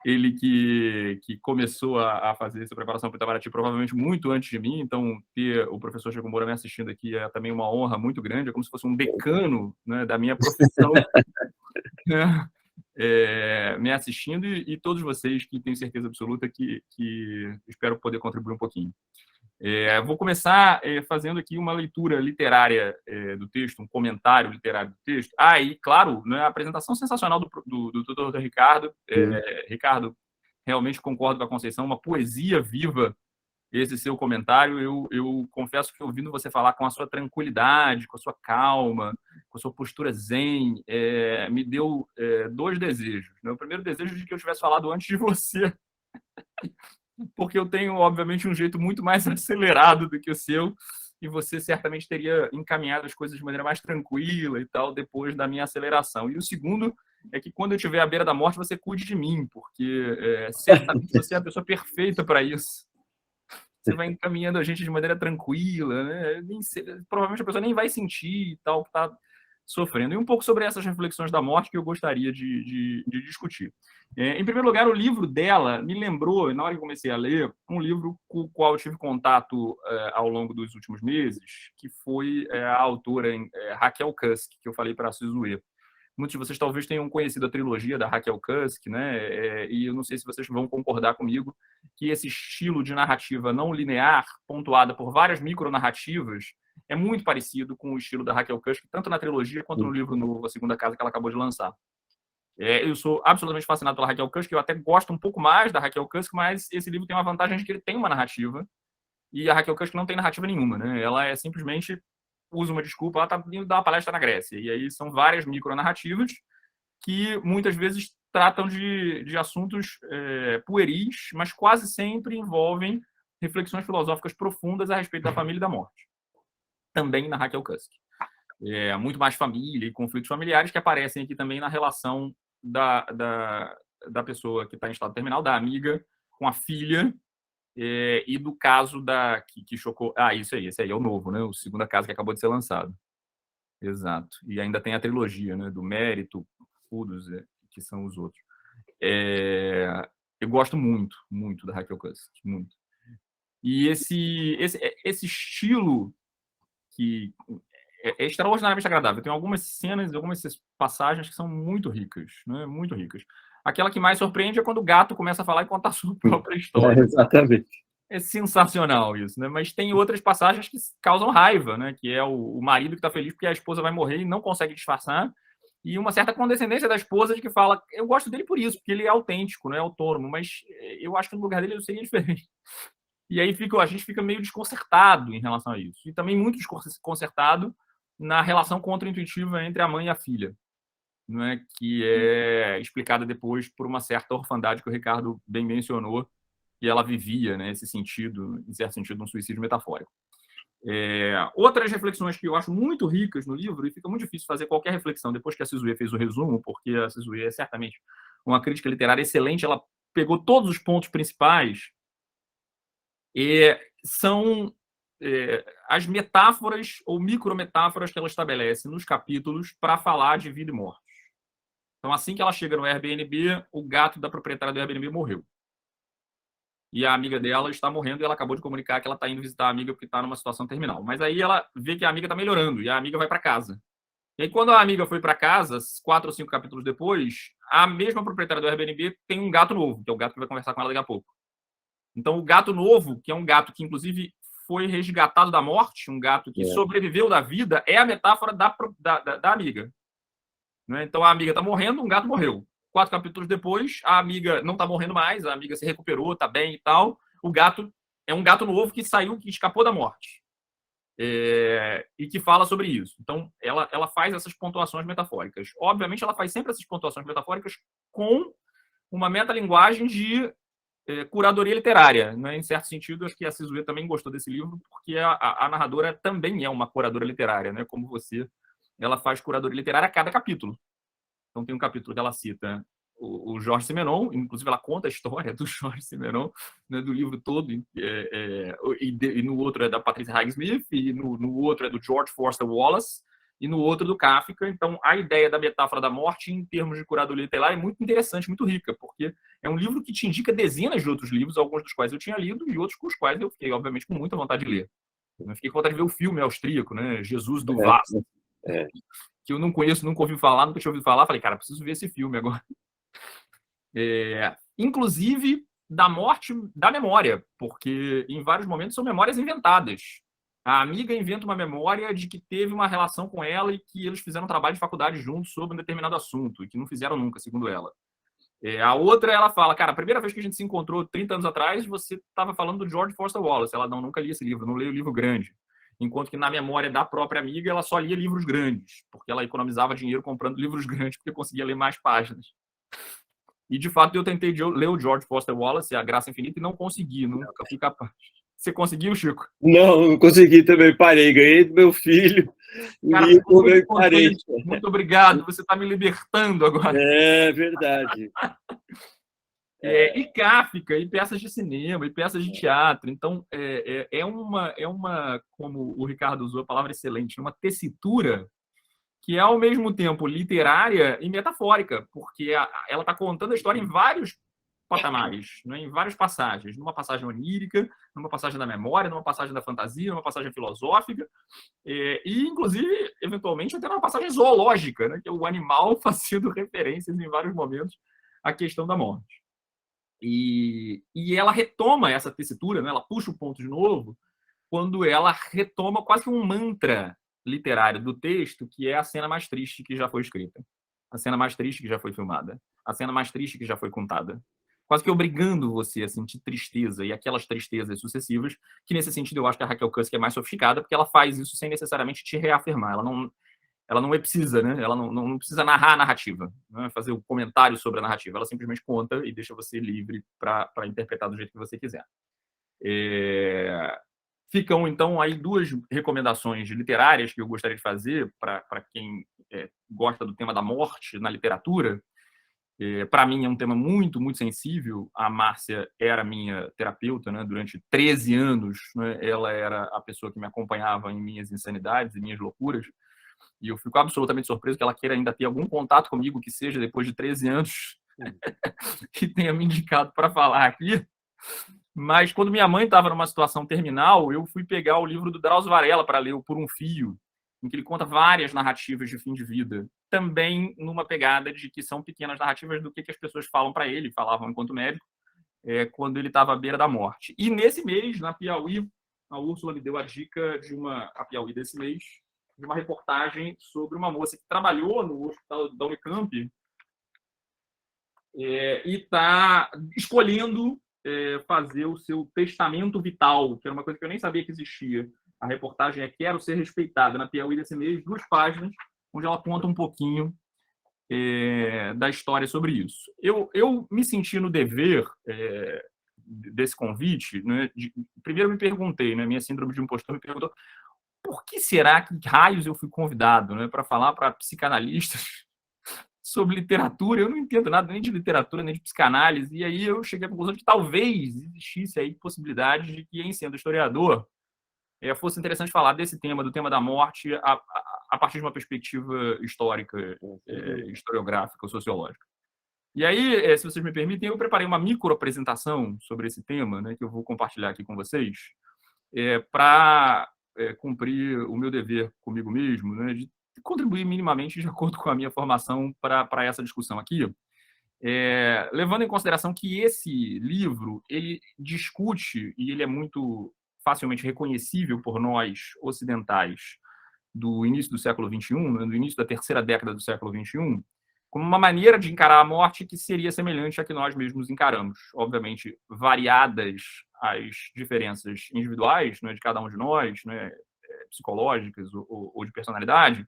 D: Ele que começou a fazer essa preparação para o Itamaraty provavelmente muito antes de mim, então ter o professor Chico Moura me assistindo aqui é também uma honra muito grande, é como se fosse um decano, né, da minha profissão, me assistindo, e todos vocês que tenho certeza absoluta que espero poder contribuir um pouquinho. Vou começar fazendo aqui uma leitura literária do texto, um comentário literário do texto. E, claro, né, a apresentação sensacional do Dr. Ricardo. Ricardo, realmente concordo com a Conceição, uma poesia viva esse seu comentário. Eu confesso que, ouvindo você falar com a sua tranquilidade, com a sua calma, com a sua postura zen, me deu 2 desejos. Né? O primeiro desejo de que eu tivesse falado antes de você, porque eu tenho, obviamente, um jeito muito mais acelerado do que o seu, e você certamente teria encaminhado as coisas de maneira mais tranquila e tal, depois da minha aceleração. E o segundo é que, quando eu estiver à beira da morte, você cuide de mim, porque certamente você é a pessoa perfeita para isso. Você vai encaminhando a gente de maneira tranquila, né? Provavelmente a pessoa nem vai sentir e tal, que está sofrendo. E um pouco sobre essas reflexões da morte que eu gostaria de discutir. Em primeiro lugar, o livro dela me lembrou, na hora que comecei a ler, um livro com o qual eu tive contato ao longo dos últimos meses, que foi a autora Raquel Kusk, que eu falei para a Sizue. Muitos de vocês talvez tenham conhecido a trilogia da Raquel Kusk, né? E eu não sei se vocês vão concordar comigo que esse estilo de narrativa não linear, pontuada por várias micronarrativas, é muito parecido com o estilo da Raquel Kusk, tanto na trilogia quanto no livro novo, A Segunda Casa, que ela acabou de lançar. Eu sou absolutamente fascinado pela Raquel Kusk, eu até gosto um pouco mais da Raquel Kusk, mas esse livro tem uma vantagem de que ele tem uma narrativa, e a Raquel Kusk não tem narrativa nenhuma, né? Ela simplesmente usa uma desculpa, ela está indo dar uma palestra na Grécia, e aí são várias micronarrativas que muitas vezes tratam de assuntos pueris, mas quase sempre envolvem reflexões filosóficas profundas a respeito da família e da morte. Também na Raquel Kusk. Muito mais família e conflitos familiares que aparecem aqui também na relação da pessoa que está em estado terminal, da amiga com a filha, e do caso que chocou... esse aí é o novo, né? O Segunda Casa, que acabou de ser lançado. Exato. E ainda tem a trilogia, né? Do Mérito, Fudos, que são os outros. Eu gosto muito, muito da Raquel Kusk, muito. E esse estilo que é extraordinariamente agradável. Tem algumas cenas, algumas passagens que são muito ricas, né? Muito ricas. Aquela que mais surpreende é quando o gato começa a falar e contar a sua própria história.
E: Exatamente.
D: É sensacional isso, né? Mas tem outras passagens que causam raiva, né? Que é o marido que está feliz porque a esposa vai morrer e não consegue disfarçar, e uma certa condescendência da esposa de que fala, eu gosto dele por isso, porque ele é autêntico, não é autônomo, mas eu acho que no lugar dele eu seria diferente. E aí a gente fica meio desconcertado em relação a isso. E também muito desconcertado na relação contra-intuitiva entre a mãe e a filha, não é? Que é explicada depois por uma certa orfandade que o Ricardo bem mencionou, e ela vivia, né, esse sentido, em certo sentido, um suicídio metafórico. Outras reflexões que eu acho muito ricas no livro, e fica muito difícil fazer qualquer reflexão depois que a Sizue fez o resumo, porque a Sizue é certamente uma crítica literária excelente, ela pegou todos os pontos principais, são as metáforas ou micrometáforas que ela estabelece nos capítulos para falar de vida e morte. Então, assim que ela chega no Airbnb, o gato da proprietária do Airbnb morreu. E a amiga dela está morrendo e ela acabou de comunicar que ela está indo visitar a amiga porque está numa situação terminal. Mas aí ela vê que a amiga está melhorando e a amiga vai para casa. E aí, quando a amiga foi para casa, 4 ou 5 capítulos depois, a mesma proprietária do Airbnb tem um gato novo, que é o gato que vai conversar com ela daqui a pouco. Então, o gato novo, que é um gato que, inclusive, foi resgatado da morte, um gato que sobreviveu da vida, é a metáfora da amiga. Né? Então, a amiga está morrendo, um gato morreu. 4 capítulos depois, a amiga não está morrendo mais, a amiga se recuperou, está bem e tal. O gato é um gato novo que saiu, que escapou da morte. E que fala sobre isso. Então, ela faz essas pontuações metafóricas. Obviamente, ela faz sempre essas pontuações metafóricas com uma metalinguagem de curadoria literária. Né? Em certo sentido, acho que a Sizue também gostou desse livro, porque a narradora também é uma curadora literária, né? Como você. Ela faz curadoria literária a cada capítulo. Então, tem um capítulo que ela cita o Jorge Simenon, inclusive ela conta a história do Jorge Simenon, né, do livro todo, e no outro é da Patricia Highsmith, e no outro é do George Foster Wallace, e no outro do Kafka. Então, a ideia da metáfora da morte, em termos de curadoria literária, é muito interessante, muito rica, porque é um livro que te indica dezenas de outros livros, alguns dos quais eu tinha lido, e outros com os quais eu fiquei, obviamente, com muita vontade de ler. Eu fiquei com vontade de ver o filme austríaco, né, Jesus do Vasto, que eu não conheço, nunca ouvi falar, nunca tinha ouvido falar. Falei, cara, preciso ver esse filme agora. Inclusive da morte da memória, porque em vários momentos são memórias inventadas. A amiga inventa uma memória de que teve uma relação com ela e que eles fizeram um trabalho de faculdade juntos sobre um determinado assunto, e que não fizeram nunca, segundo ela. A outra, ela fala, cara, a primeira vez que a gente se encontrou 30 anos atrás, você estava falando do George Foster Wallace. Ela, não, nunca li esse livro, não leio o livro grande. Enquanto que na memória da própria amiga, ela só lia livros grandes, porque ela economizava dinheiro comprando livros grandes, porque conseguia ler mais páginas. E, de fato, eu tentei ler o George Foster Wallace, A Graça Infinita, e não consegui, nunca fui capaz. Você conseguiu, Chico?
E: Não consegui também, parei. Ganhei do meu filho,
D: cara,
E: e eu parei.
D: Muito obrigado, você está me libertando agora.
E: É verdade.
D: E Kafka, e peças de cinema, e peças de teatro. Então, é uma, como o Ricardo usou a palavra excelente, uma tessitura que é, ao mesmo tempo, literária e metafórica, porque ela está contando a história em vários patamares, né? Em várias passagens. Numa passagem onírica, numa passagem da memória, numa passagem da fantasia, numa passagem filosófica, e, inclusive, eventualmente, até numa passagem zoológica, né? Que é o animal fazendo referências em vários momentos à questão da morte. E ela retoma essa tessitura, né? Ela puxa o ponto de novo, quando ela retoma quase que um mantra literário do texto, que é a cena mais triste que já foi escrita, a cena mais triste que já foi filmada, a cena mais triste que já foi contada, quase que obrigando você a sentir tristeza e aquelas tristezas sucessivas, que nesse sentido eu acho que a Raquel Kusk é mais sofisticada, porque ela faz isso sem necessariamente te reafirmar, ela não precisa, né? Ela não precisa narrar a narrativa, né? Fazer o comentário sobre a narrativa, ela simplesmente conta e deixa você livre para interpretar do jeito que você quiser. Ficam, então, aí 2 recomendações literárias que eu gostaria de fazer para quem gosta do tema da morte na literatura. Para mim, é um tema muito, muito sensível. A Márcia era minha terapeuta, né? Durante 13 anos, né? Ela era a pessoa que me acompanhava em minhas insanidades e minhas loucuras. E eu fico absolutamente surpreso que ela queira ainda ter algum contato comigo, que seja depois de 13 anos, que tenha me indicado para falar aqui. Mas, quando minha mãe estava numa situação terminal, eu fui pegar o livro do Drauzio Varela para ler, o Por um Fio, em que ele conta várias narrativas de fim de vida, também numa pegada de que são pequenas narrativas do que as pessoas falam para ele, falavam enquanto médico, quando ele estava à beira da morte. E nesse mês, na Piauí, a Úrsula me deu a dica a Piauí desse mês, de uma reportagem sobre uma moça que trabalhou no hospital da Unicamp e está escolhendo fazer o seu testamento vital, que era uma coisa que eu nem sabia que existia. A reportagem é Quero Ser Respeitada, na Piauí desse mês, 2 páginas, onde ela conta um pouquinho da história sobre isso. Eu me senti no dever desse convite, né, primeiro me perguntei, né, minha síndrome de impostor me perguntou por que será que raios eu fui convidado, né, para falar para psicanalistas sobre literatura? Eu não entendo nada nem de literatura, nem de psicanálise, e aí eu cheguei à conclusão de que talvez existisse aí possibilidade de que, em sendo historiador, fosse interessante falar desse tema, do tema da morte, a partir de uma perspectiva histórica, historiográfica, sociológica. E aí, se vocês me permitem, eu preparei uma microapresentação sobre esse tema, né, que eu vou compartilhar aqui com vocês, para cumprir o meu dever comigo mesmo, né, de contribuir minimamente de acordo com a minha formação para essa discussão aqui, levando em consideração que esse livro ele discute, e ele é muito facilmente reconhecível por nós ocidentais do início do século XXI, né, do início da terceira década do século XXI, como uma maneira de encarar a morte que seria semelhante à que nós mesmos encaramos. Obviamente, variadas as diferenças individuais, né, de cada um de nós, né, psicológicas ou de personalidade,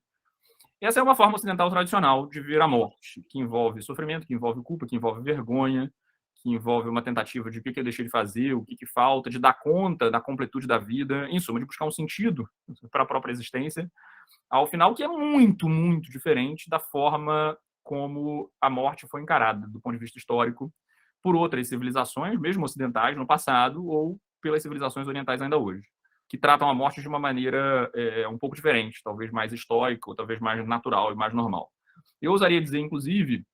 D: essa é uma forma ocidental tradicional de ver a morte, que envolve sofrimento, que envolve culpa, que envolve vergonha, que envolve uma tentativa de o que eu deixei de fazer, o que falta, de dar conta da completude da vida, em suma, de buscar um sentido para a própria existência, ao final, que é muito, muito diferente da forma como a morte foi encarada, do ponto de vista histórico, por outras civilizações, mesmo ocidentais, no passado, ou pelas civilizações orientais ainda hoje, que tratam a morte de uma maneira um pouco diferente, talvez mais estoica, ou talvez mais natural e mais normal. Eu ousaria dizer, inclusive,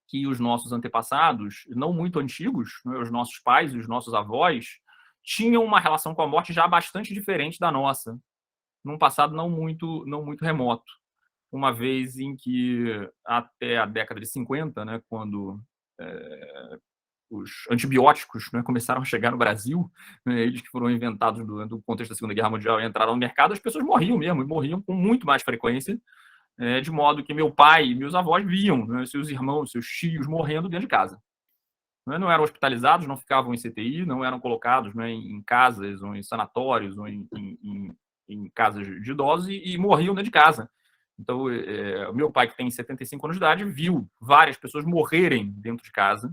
D: que os nossos antepassados, não muito antigos, né, os nossos pais e os nossos avós, tinham uma relação com a morte já bastante diferente da nossa, num passado não muito remoto. Uma vez em que, até a década de 50, né, quando os antibióticos, né, começaram a chegar no Brasil, né, eles que foram inventados do contexto da Segunda Guerra Mundial e entraram no mercado, as pessoas morriam mesmo, e morriam com muito mais frequência, de modo que meu pai e meus avós viam, né, seus irmãos, seus tios morrendo dentro de casa. Não eram hospitalizados, não ficavam em CTI, não eram colocados, né, em casas, ou em sanatórios, ou em casas de idosos, e morriam dentro de casa. Então, o meu pai, que tem 75 anos de idade, viu várias pessoas morrerem dentro de casa,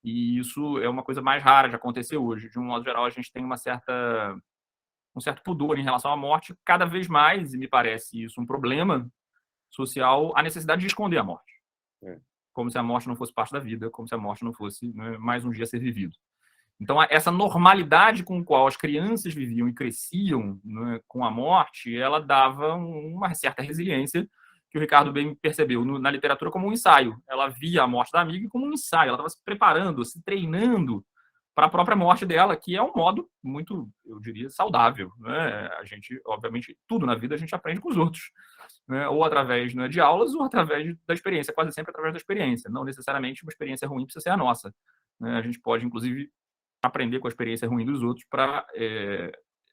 D: e isso é uma coisa mais rara de acontecer hoje. De um modo geral, a gente tem um certo pudor em relação à morte, cada vez mais, e me parece isso um problema social, a necessidade de esconder a morte. Como se a morte não fosse parte da vida, como se a morte não fosse, né, mais um dia a ser vivido. Então, essa normalidade com a qual as crianças viviam e cresciam, né, com a morte, ela dava uma certa resiliência, que o Ricardo bem percebeu na literatura como um ensaio. Ela via a morte da amiga como um ensaio, ela estava se preparando, se treinando para a própria morte dela, que é um modo muito, eu diria, saudável, né? A gente, obviamente, tudo na vida a gente aprende com os outros, né? Ou através, né, de aulas, ou através da experiência, quase sempre através da experiência. Não necessariamente uma experiência ruim precisa ser a nossa, né? A gente pode, inclusive, aprender com a experiência ruim dos outros para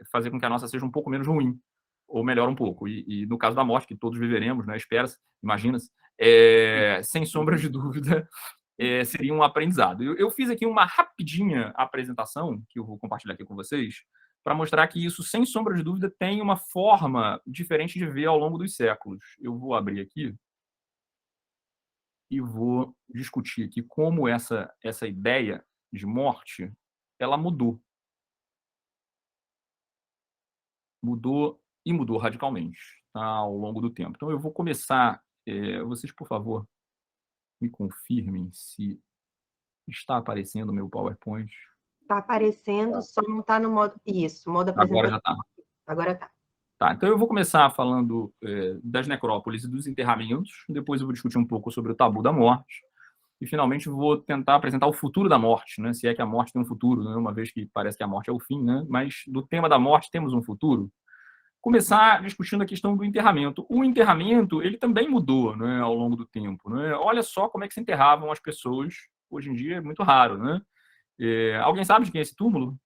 D: fazer com que a nossa seja um pouco menos ruim, ou melhor um pouco. E no caso da morte, que todos viveremos, né, espera-se, imagina-se, sem sombra de dúvida, seria um aprendizado. Eu fiz aqui uma rapidinha apresentação, que eu vou compartilhar aqui com vocês, para mostrar que isso, sem sombra de dúvida, tem uma forma diferente de ver ao longo dos séculos. Eu vou abrir aqui e vou discutir aqui como essa ideia de morte, ela mudou. Mudou radicalmente, tá, ao longo do tempo. Então, eu vou começar... vocês, por favor, me confirmem se está aparecendo o meu PowerPoint.
A: Está aparecendo, só não está no modo... Isso, modo apresentação.
D: Agora já está.
A: Agora está.
D: Tá, então eu vou começar falando das necrópolis e dos enterramentos, depois eu vou discutir um pouco sobre o tabu da morte, e finalmente vou tentar apresentar o futuro da morte, né? Se é que a morte tem um futuro, né? Uma vez que parece que a morte é o fim, né? Mas do tema da morte temos um futuro. Começar discutindo a questão do enterramento. O enterramento, ele também mudou, né, ao longo do tempo, né? Olha só como é que se enterravam as pessoas, hoje em dia é muito raro, né? Alguém sabe de quem é esse túmulo?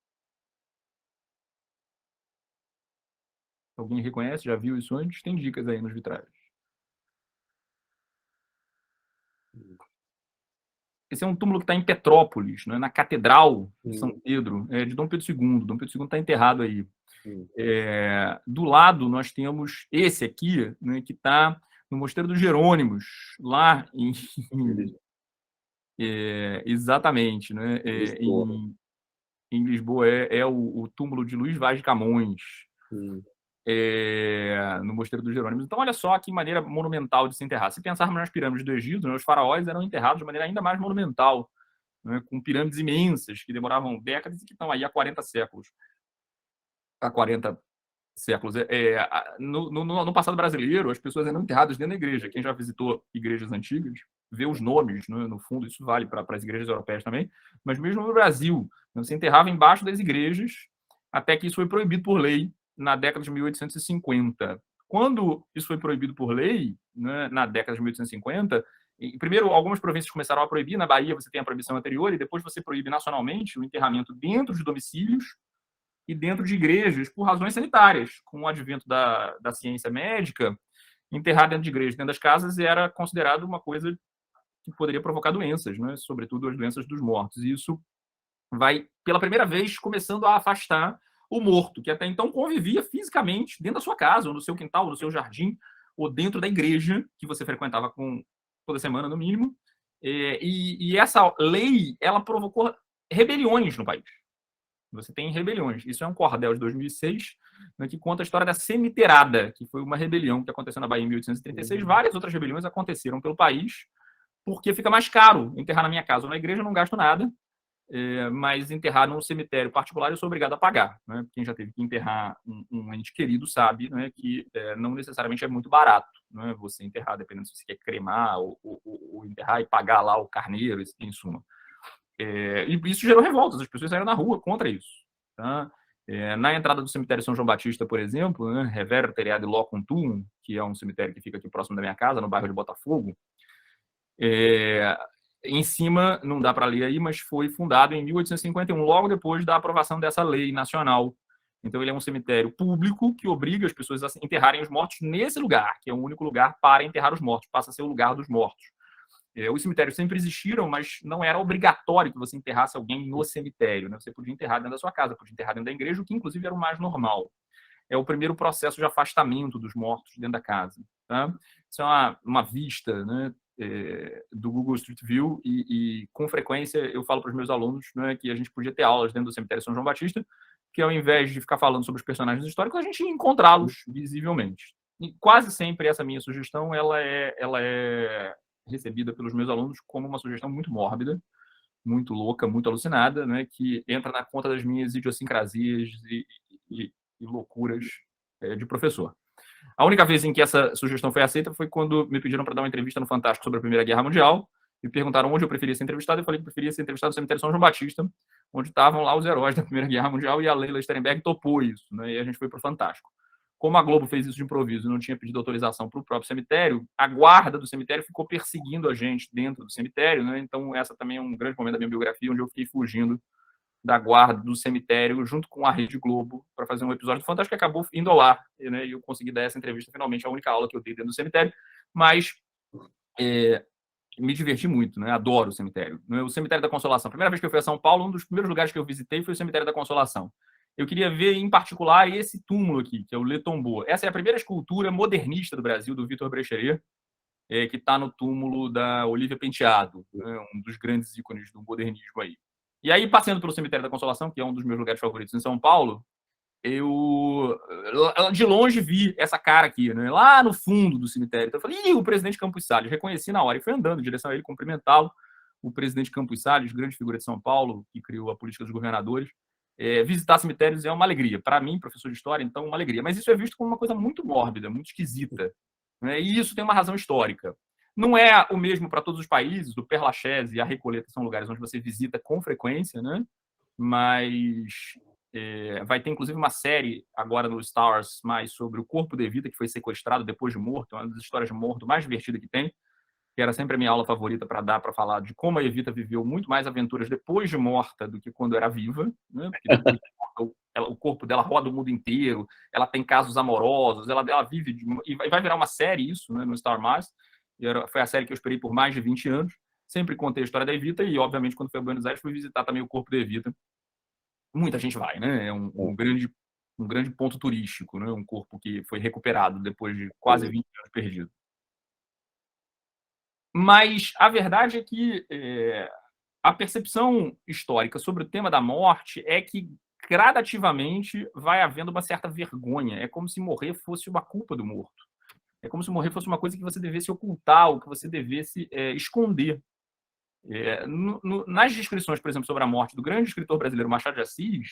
D: Alguém reconhece? Já viu isso antes? Tem dicas aí nos vitrais. Esse é um túmulo que está em Petrópolis, né, na Catedral de São Pedro, de Dom Pedro II. Dom Pedro II está enterrado aí. Do lado, nós temos esse aqui, né, que está no Mosteiro dos Jerônimos, lá em... exatamente, né, em Lisboa. É o túmulo de Luís Vaz de Camões, no Mosteiro dos Jerônimos. Então, olha só que maneira monumental de se enterrar. Se pensarmos nas pirâmides do Egito, né, os faraós eram enterrados de maneira ainda mais monumental, né, com pirâmides imensas, que demoravam décadas e que estão aí há 40 séculos. Há 40 séculos. No passado brasileiro, as pessoas eram enterradas dentro da igreja. Quem já visitou igrejas antigas vê os nomes, né, no fundo, isso vale para as igrejas europeias também, mas mesmo no Brasil, se enterrava embaixo das igrejas, até que isso foi proibido por lei na década de 1850. Quando isso foi proibido por lei, né, na década de 1850, primeiro, algumas províncias começaram a proibir. Na Bahia você tem a proibição anterior, e depois você proíbe nacionalmente o enterramento dentro de domicílios e dentro de igrejas por razões sanitárias. Com o advento da ciência médica, enterrar dentro de igrejas, dentro das casas, era considerado uma coisa que poderia provocar doenças, né? Sobretudo as doenças dos mortos. E isso vai, pela primeira vez, começando a afastar o morto, que até então convivia fisicamente dentro da sua casa, ou no seu quintal, ou no seu jardim, ou dentro da igreja, que você frequentava toda semana, no mínimo. E essa lei, ela provocou rebeliões no país. Você tem rebeliões. Isso é um cordel de 2006, né, que conta a história da Cemiteirada, que foi uma rebelião que aconteceu na Bahia em 1836. Várias outras rebeliões aconteceram pelo país, porque fica mais caro enterrar na minha casa ou na igreja. Eu não gasto nada, mas enterrar num cemitério particular eu sou obrigado a pagar, né? Quem já teve que enterrar um ente querido sabe, né, que não necessariamente é muito barato, né, você enterrar, dependendo se você quer cremar ou enterrar e pagar lá o carneiro, em suma. E isso gerou revoltas, as pessoas saíram na rua contra isso. Tá? Na entrada do cemitério São João Batista, por exemplo, né, Rever Teriade Locum Tuum, que é um cemitério que fica aqui próximo da minha casa, no bairro de Botafogo, em cima, não dá para ler aí, mas foi fundado em 1851, logo depois da aprovação dessa lei nacional. Então, ele é um cemitério público que obriga as pessoas a enterrarem os mortos nesse lugar, que é o único lugar para enterrar os mortos, passa a ser o lugar dos mortos. Os cemitérios sempre existiram, mas não era obrigatório que você enterrasse alguém no cemitério, né? Você podia enterrar dentro da sua casa, podia enterrar dentro da igreja, o que inclusive era o mais normal. É o primeiro processo de afastamento dos mortos dentro da casa. Tá? Isso é uma vista, né, do Google Street View, e com frequência eu falo para os meus alunos, né, que a gente podia ter aulas dentro do cemitério São João Batista, que ao invés de ficar falando sobre os personagens históricos, a gente ia encontrá-los visivelmente. E quase sempre essa minha sugestão ela é recebida pelos meus alunos como uma sugestão muito mórbida, muito louca, muito alucinada, né, que entra na conta das minhas idiosincrasias e loucuras de professor. A única vez em que essa sugestão foi aceita foi quando me pediram para dar uma entrevista no Fantástico sobre a Primeira Guerra Mundial, e perguntaram onde eu preferia ser entrevistado. Eu falei que preferia ser entrevistado no cemitério São João Batista, onde estavam lá os heróis da Primeira Guerra Mundial, e a Leila Sternberg topou isso, né, e a gente foi para o Fantástico. Como a Globo fez isso de improviso e não tinha pedido autorização para o próprio cemitério, a guarda do cemitério ficou perseguindo a gente dentro do cemitério, né? Então, essa também é um grande momento da minha biografia, onde eu fiquei fugindo da guarda do cemitério junto com a Rede Globo para fazer um episódio do Fantástico, que acabou indo ao ar, né? E eu consegui dar essa entrevista, finalmente, a única aula que eu dei dentro do cemitério, mas me diverti muito, né? Adoro o cemitério. O Cemitério da Consolação. A primeira vez que eu fui a São Paulo, um dos primeiros lugares que eu visitei foi o Cemitério da Consolação. Eu queria ver, em particular, esse túmulo aqui, que é o Le Tombeau. Essa é a primeira escultura modernista do Brasil, do Vitor Brecheret, que está no túmulo da Olívia Penteado, né, um dos grandes ícones do modernismo aí. E aí, passeando pelo Cemitério da Consolação, que é um dos meus lugares favoritos em São Paulo, eu, de longe, vi essa cara aqui, né, lá no fundo do cemitério. Então, eu falei, o presidente Campos Salles. Reconheci na hora e fui andando em direção a ele, cumprimentá-lo. O presidente Campos Salles, grande figura de São Paulo, que criou a política dos governadores. Visitar cemitérios é uma alegria. Para mim, professor de história, então, uma alegria. Mas isso é visto como uma coisa muito mórbida, muito esquisita. Né? E isso tem uma razão histórica. Não é o mesmo para todos os países. O Père Lachaise e a Recoleta são lugares onde você visita com frequência, né? Mas vai ter, inclusive, uma série agora no Stars mais sobre o corpo de Evita, que foi sequestrado depois de morto. É uma das histórias de morto mais divertida que tem. que era sempre a minha aula favorita para falar de como a Evita viveu muito mais aventuras depois de morta do que quando era viva, né? Porque depois de morta, o corpo dela roda o mundo inteiro, ela tem casos amorosos, ela vive e vai virar uma série isso, né, no Star Wars. Foi a série que eu esperei por mais de 20 anos. Sempre contei a história da Evita e, obviamente, quando fui a Buenos Aires, fui visitar também o corpo da Evita. Muita gente vai, né? É um grande ponto turístico, né? Um corpo que foi recuperado depois de quase 20 anos perdido. Mas a verdade é que a percepção histórica sobre o tema da morte é que gradativamente vai havendo uma certa vergonha. É como se morrer fosse uma culpa do morto. É como se morrer fosse uma coisa que você devesse ocultar, ou que você devesse esconder. Nas descrições, por exemplo, sobre a morte do grande escritor brasileiro Machado de Assis,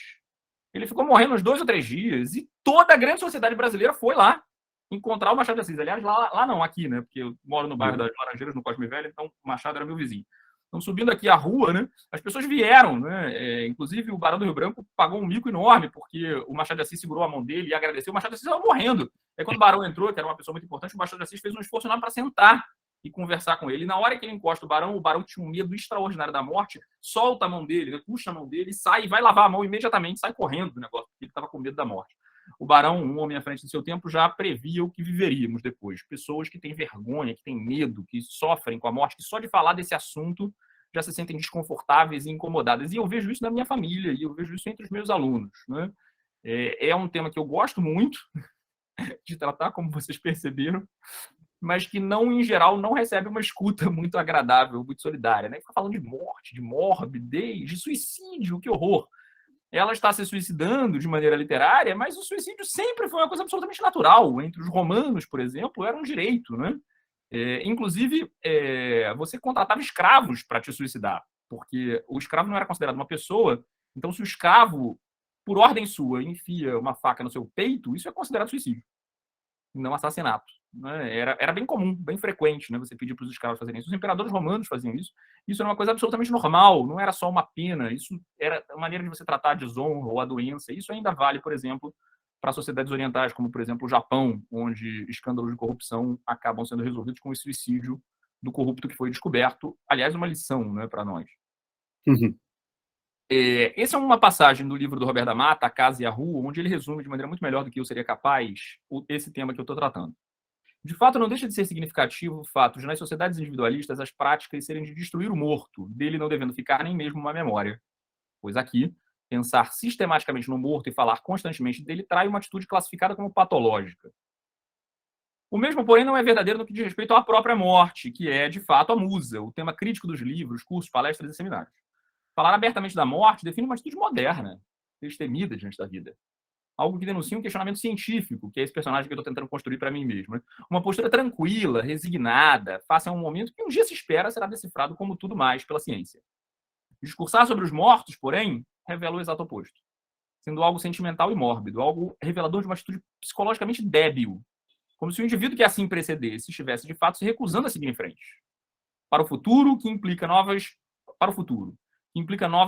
D: ele ficou morrendo uns 2 ou 3 dias e toda a grande sociedade brasileira foi lá encontrar o Machado de Assis. Aliás, lá não, aqui, né? Porque eu moro no bairro das Laranjeiras, no Cosme Velho, então o Machado era meu vizinho. Então, subindo aqui a rua, né, as pessoas vieram, né? Inclusive, o Barão do Rio Branco pagou um mico enorme, porque o Machado de Assis segurou a mão dele e agradeceu. O Machado de Assis estava morrendo. Aí, quando o Barão entrou, que era uma pessoa muito importante, o Machado de Assis fez um esforço enorme para sentar e conversar com ele. E na hora que ele encosta o Barão tinha um medo extraordinário da morte, solta a mão dele, né, puxa a mão dele, sai e vai lavar a mão imediatamente, sai correndo do negócio, porque ele estava com medo da morte. O Barão, um homem à frente do seu tempo, já previa o que viveríamos depois. Pessoas que têm vergonha, que têm medo, que sofrem com a morte, que só de falar desse assunto já se sentem desconfortáveis e incomodadas. E eu vejo isso na minha família, e eu vejo isso entre os meus alunos, né? É um tema que eu gosto muito de tratar, como vocês perceberam, mas que, não, em geral, não recebe uma escuta muito agradável, muito solidária, né? Fica falando de morte, de morbidez, de suicídio, que horror. Ela está se suicidando de maneira literária, mas o suicídio sempre foi uma coisa absolutamente natural. Entre os romanos, por exemplo, era um direito, né? Inclusive, você contratava escravos para te suicidar, porque o escravo não era considerado uma pessoa. Então, se o escravo, por ordem sua, enfia uma faca no seu peito, isso é considerado suicídio, não assassinato. Né? Era bem comum, bem frequente, né? Você pedir para os escravos fazerem isso. Os imperadores romanos faziam isso. Isso era uma coisa absolutamente normal, não era só uma pena. Isso era a maneira de você tratar a desonra ou a doença. Isso ainda vale, por exemplo, para sociedades orientais, como, por exemplo, o Japão, onde escândalos de corrupção acabam sendo resolvidos com o suicídio do corrupto que foi descoberto. Aliás, uma lição, né, para nós.
E: Uhum.
D: Essa é uma passagem do livro do Roberto da Mata, A Casa e a Rua, onde ele resume de maneira muito melhor do que eu seria capaz esse tema que eu estou tratando. De fato, não deixa de ser significativo o fato de, nas sociedades individualistas, as práticas serem de destruir o morto, dele não devendo ficar nem mesmo uma memória. Pois aqui, pensar sistematicamente no morto e falar constantemente dele trai uma atitude classificada como patológica. O mesmo, porém, não é verdadeiro no que diz respeito à própria morte, que é, de fato, a musa, o tema crítico dos livros, cursos, palestras e seminários. Falar abertamente da morte define uma atitude moderna, destemida diante da vida. Algo que denuncia um questionamento científico, que é esse personagem que eu estou tentando construir para mim mesmo. Né? Uma postura tranquila, resignada, face a um momento que um dia se espera será decifrado como tudo mais pela ciência. Discursar sobre os mortos, porém, revela o exato oposto, sendo algo sentimental e mórbido, algo revelador de uma atitude psicologicamente débil, como se o indivíduo que assim precedesse estivesse, de fato, se recusando a seguir em frente. Para o futuro, que implica novas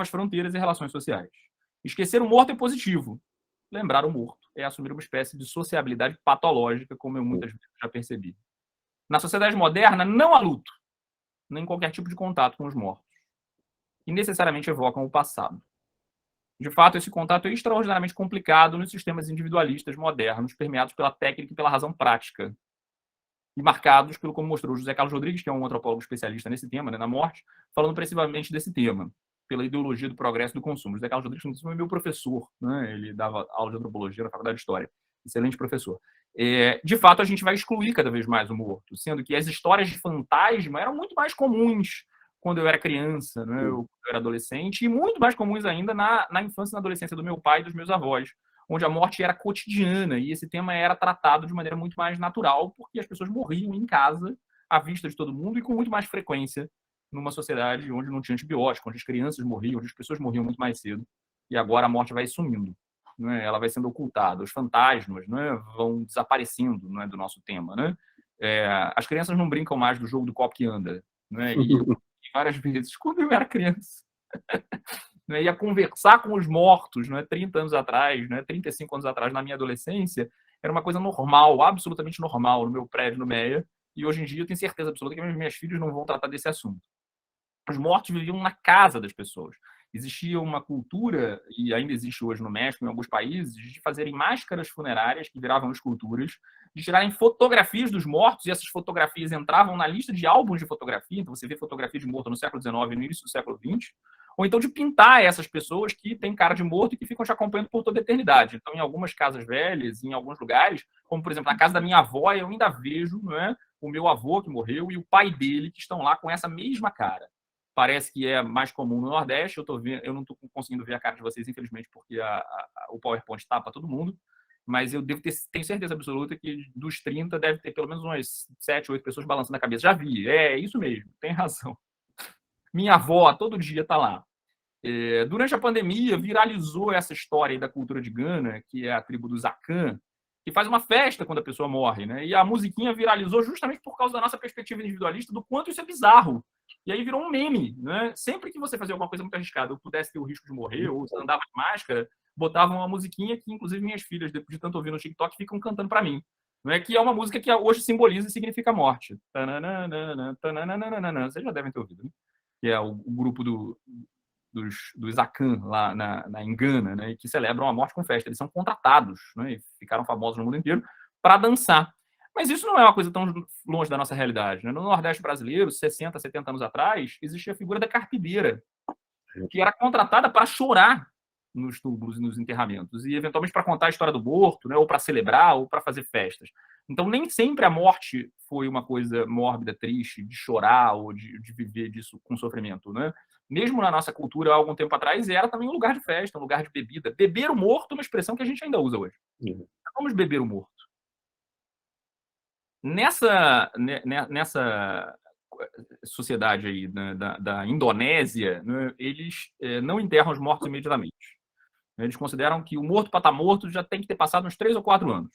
D: fronteiras e relações sociais. Esquecer o morto é positivo. Lembrar o morto é assumir uma espécie de sociabilidade patológica, como eu muitas vezes já percebi. Na sociedade moderna, não há luto, nem qualquer tipo de contato com os mortos, que necessariamente evocam o passado. De fato, esse contato é extraordinariamente complicado nos sistemas individualistas modernos, permeados pela técnica e pela razão prática, e marcados pelo, como mostrou José Carlos Rodrigues, que é um antropólogo especialista nesse tema, né, na morte, falando principalmente desse tema, pela ideologia do progresso do consumo. José Carlos Rodrigues foi meu professor, né? Ele dava aula de antropologia na Faculdade de História. Excelente professor. De fato, a gente vai excluir cada vez mais o morto, sendo que as histórias de fantasma eram muito mais comuns quando eu era criança, né? Eu era adolescente, e muito mais comuns ainda na infância e na adolescência do meu pai e dos meus avós, onde a morte era cotidiana, e esse tema era tratado de maneira muito mais natural, porque as pessoas morriam em casa, à vista de todo mundo, e com muito mais frequência, numa sociedade onde não tinha antibiótico, onde as crianças morriam, onde as pessoas morriam muito mais cedo, e agora a morte vai sumindo, né? Ela vai sendo ocultada, os fantasmas, né, vão desaparecendo, né, do nosso tema. Né? As crianças não brincam mais do jogo do copo que anda, né? E várias vezes, quando eu era criança, né, ia conversar com os mortos, né, 30 anos atrás, né, 35 anos atrás, na minha adolescência, era uma coisa normal, absolutamente normal, no meu prédio, no Meia, e hoje em dia eu tenho certeza absoluta que minhas filhas não vão tratar desse assunto. Os mortos viviam na casa das pessoas. Existia uma cultura, e ainda existe hoje no México, em alguns países, de fazerem máscaras funerárias que viravam esculturas, de tirarem fotografias dos mortos, e essas fotografias entravam na lista de álbuns de fotografia. Então você vê fotografia de morto no século XIX e no início do século XX, ou então de pintar essas pessoas que têm cara de morto e que ficam te acompanhando por toda a eternidade. Então, em algumas casas velhas, em alguns lugares, como, por exemplo, na casa da minha avó, eu ainda vejo, não é, o meu avô que morreu e o pai dele que estão lá com essa mesma cara. Parece que é mais comum no Nordeste. Eu não estou conseguindo ver a cara de vocês, infelizmente, porque o PowerPoint tapa todo mundo. Mas eu tenho certeza absoluta que dos 30 deve ter pelo menos umas 7, 8 pessoas balançando a cabeça. Já vi, é isso mesmo, tem razão. Minha avó todo dia está lá. Durante a pandemia, viralizou essa história aí da cultura de Gana, que é a tribo dos Akan, que faz uma festa quando a pessoa morre, né? E a musiquinha viralizou justamente por causa da nossa perspectiva individualista, do quanto isso é bizarro. E aí virou um meme, né? Sempre que você fazia alguma coisa muito arriscada, eu pudesse ter o risco de morrer, ou você andava de máscara, botavam uma musiquinha que, inclusive, minhas filhas, depois de tanto ouvir no TikTok, ficam cantando para mim. Não é que é uma música que hoje simboliza e significa morte. Vocês já devem ter ouvido, né? Que é o grupo dos Akan, lá em Gana, né, que celebram a morte com festa. Eles são contratados, né, e ficaram famosos no mundo inteiro para dançar. Mas isso não é uma coisa tão longe da nossa realidade, né? No Nordeste brasileiro, 60, 70 anos atrás, existia a figura da carpideira, que era contratada para chorar nos túmulos e nos enterramentos, e eventualmente para contar a história do morto, né, ou para celebrar, ou para fazer festas. Então, nem sempre a morte foi uma coisa mórbida, triste, de chorar ou de viver disso com sofrimento, né? Mesmo na nossa cultura, há algum tempo atrás, era também um lugar de festa, um lugar de bebida. Beber o morto é uma expressão que a gente ainda usa hoje. Vamos beber o morto. Nessa sociedade aí, né, da Indonésia, né, eles não enterram os mortos imediatamente. Eles consideram que o morto para estar morto já tem que ter passado uns 3 ou 4 anos.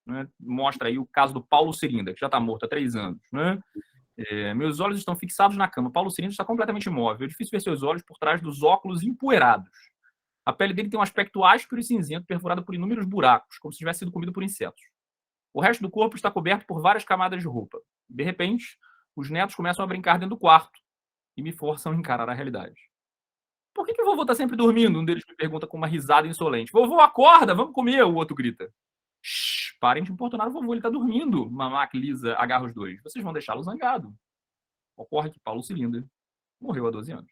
D: Né? Mostra aí o caso do Paulo Cirinda, que já está morto há 3 anos. Né? Meus olhos estão fixados na cama. Paulo Cirinda está completamente imóvel. É difícil ver seus olhos por trás dos óculos empoeirados. A pele dele tem um aspecto áspero e cinzento, perfurado por inúmeros buracos, como se tivesse sido comido por insetos. O resto do corpo está coberto por várias camadas de roupa. De repente, os netos começam a brincar dentro do quarto e me forçam a encarar a realidade. Por que o vovô está sempre dormindo? Um deles me pergunta com uma risada insolente. Vovô, acorda, vamos comer, o outro grita. Shhh, parem de importunar o vovô, ele está dormindo. Mamá Lisa agarra os dois. Vocês vão deixá-lo zangado. Ocorre que Paulo Cirinda morreu há 12 anos.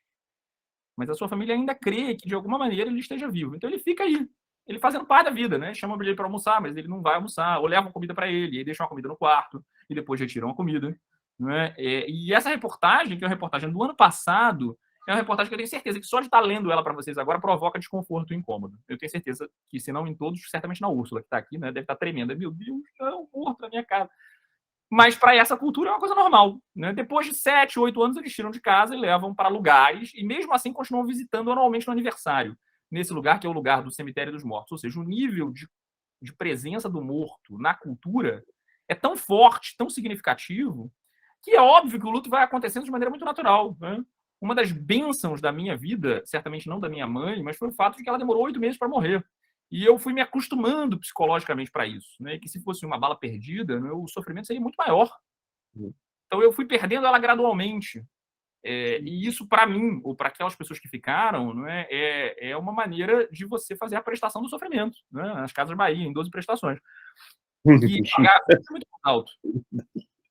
D: Mas a sua família ainda crê que, de alguma maneira, ele esteja vivo. Então ele fica aí. Ele fazendo parte da vida, né? Chamam ele para almoçar, mas ele não vai almoçar. Ou levam comida para ele, e aí deixam a comida no quarto, e depois retiram a comida. Né? E essa reportagem, que é uma reportagem do ano passado, é uma reportagem que eu tenho certeza que só de estar lendo ela para vocês agora provoca desconforto e incômodo. Eu tenho certeza que, se não em todos, certamente na Úrsula, que está aqui, né, deve estar tremenda. Meu Deus, não, morto na minha casa. Mas para essa cultura é uma coisa normal. Né? Depois de 7, 8 anos, eles tiram de casa e levam para lugares, e mesmo assim continuam visitando anualmente no aniversário, nesse lugar que é o lugar do cemitério dos mortos. Ou seja, o nível de presença do morto na cultura é tão forte, tão significativo, que é óbvio que o luto vai acontecendo de maneira muito natural. Né? Uma das bênçãos da minha vida, certamente não da minha mãe, mas foi o fato de que ela demorou 8 meses para morrer. E eu fui me acostumando psicologicamente para isso. Né? E que se fosse uma bala perdida, né, o sofrimento seria muito maior. Então eu fui perdendo ela gradualmente. E isso, para mim, ou para aquelas pessoas que ficaram, né, é uma maneira de você fazer a prestação do sofrimento. Né? Nas Casas Bahia, em 12 prestações. E pagar é muito mais alto.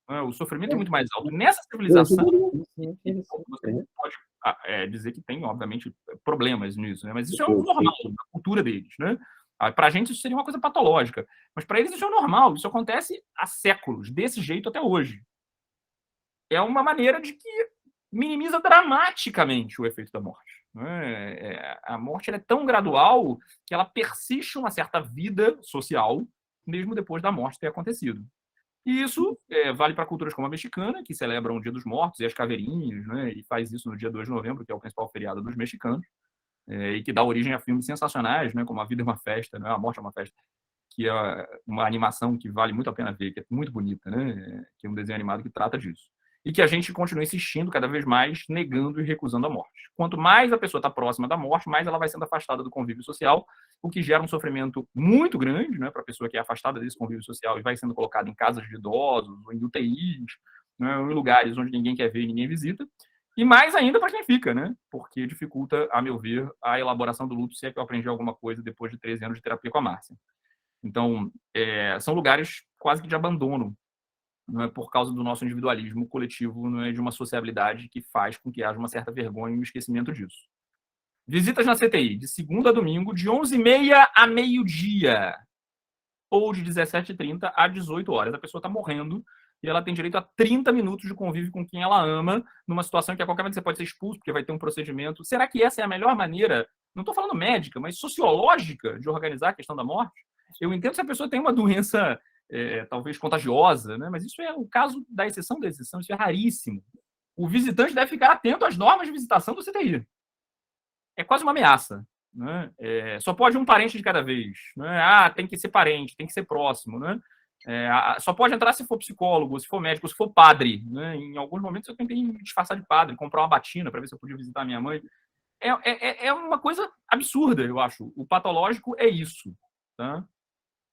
D: O sofrimento é muito mais alto. Nessa civilização, você pode dizer que tem, obviamente, problemas nisso, né? Mas isso é o normal, a cultura deles. Né? Para a gente, isso seria uma coisa patológica. Mas para eles, isso é normal. Isso acontece há séculos, desse jeito até hoje. É uma maneira de que minimiza dramaticamente o efeito da morte. Né? A morte é tão gradual que ela persiste uma certa vida social, mesmo depois da morte ter acontecido. E isso vale para culturas como a mexicana, que celebram o Dia dos Mortos e as caveirinhas, né? E faz isso no dia 2 de novembro, que é o principal feriado dos mexicanos, e que dá origem a filmes sensacionais, né? Como A Vida é uma Festa, né? A Morte é uma Festa, que é uma animação que vale muito a pena ver, que é muito bonita, né? Que é um desenho animado que trata disso. e que a gente continua insistindo cada vez mais, negando e recusando a morte. Quanto mais a pessoa está próxima da morte, mais ela vai sendo afastada do convívio social, o que gera um sofrimento muito grande, né, para a pessoa que é afastada desse convívio social e vai sendo colocada em casas de idosos, ou em UTIs, né, ou em lugares onde ninguém quer ver e ninguém visita, e mais ainda para quem fica, né, porque dificulta, a meu ver, a elaboração do luto, se é que eu aprendi alguma coisa depois de 13 anos de terapia com a Márcia. Então, são lugares quase que de abandono, não é, por causa do nosso individualismo coletivo, não é, de uma sociabilidade que faz com que haja uma certa vergonha e um esquecimento disso. Visitas na CTI, de segunda a domingo, de 11h30 a meio-dia, ou de 17h30 a 18 horas. A pessoa está morrendo e ela tem direito a 30 minutos de convívio com quem ela ama, numa situação em que a qualquer momento você pode ser expulso, porque vai ter um procedimento. Será que essa é a melhor maneira, não estou falando médica, mas sociológica, de organizar a questão da morte? Eu entendo se a pessoa tem uma doença talvez contagiosa, né? Mas isso é o caso da exceção da exceção, isso é raríssimo. O visitante deve ficar atento às normas de visitação do CTI. É quase uma ameaça, né? Só pode um parente de cada vez, né? Tem que ser parente, tem que ser próximo, né? Só pode entrar se for psicólogo, se for médico, se for padre, né? Em alguns momentos eu tentei me disfarçar de padre, comprar uma batina para ver se eu podia visitar a minha mãe. É uma coisa absurda, eu acho. O patológico é isso, tá?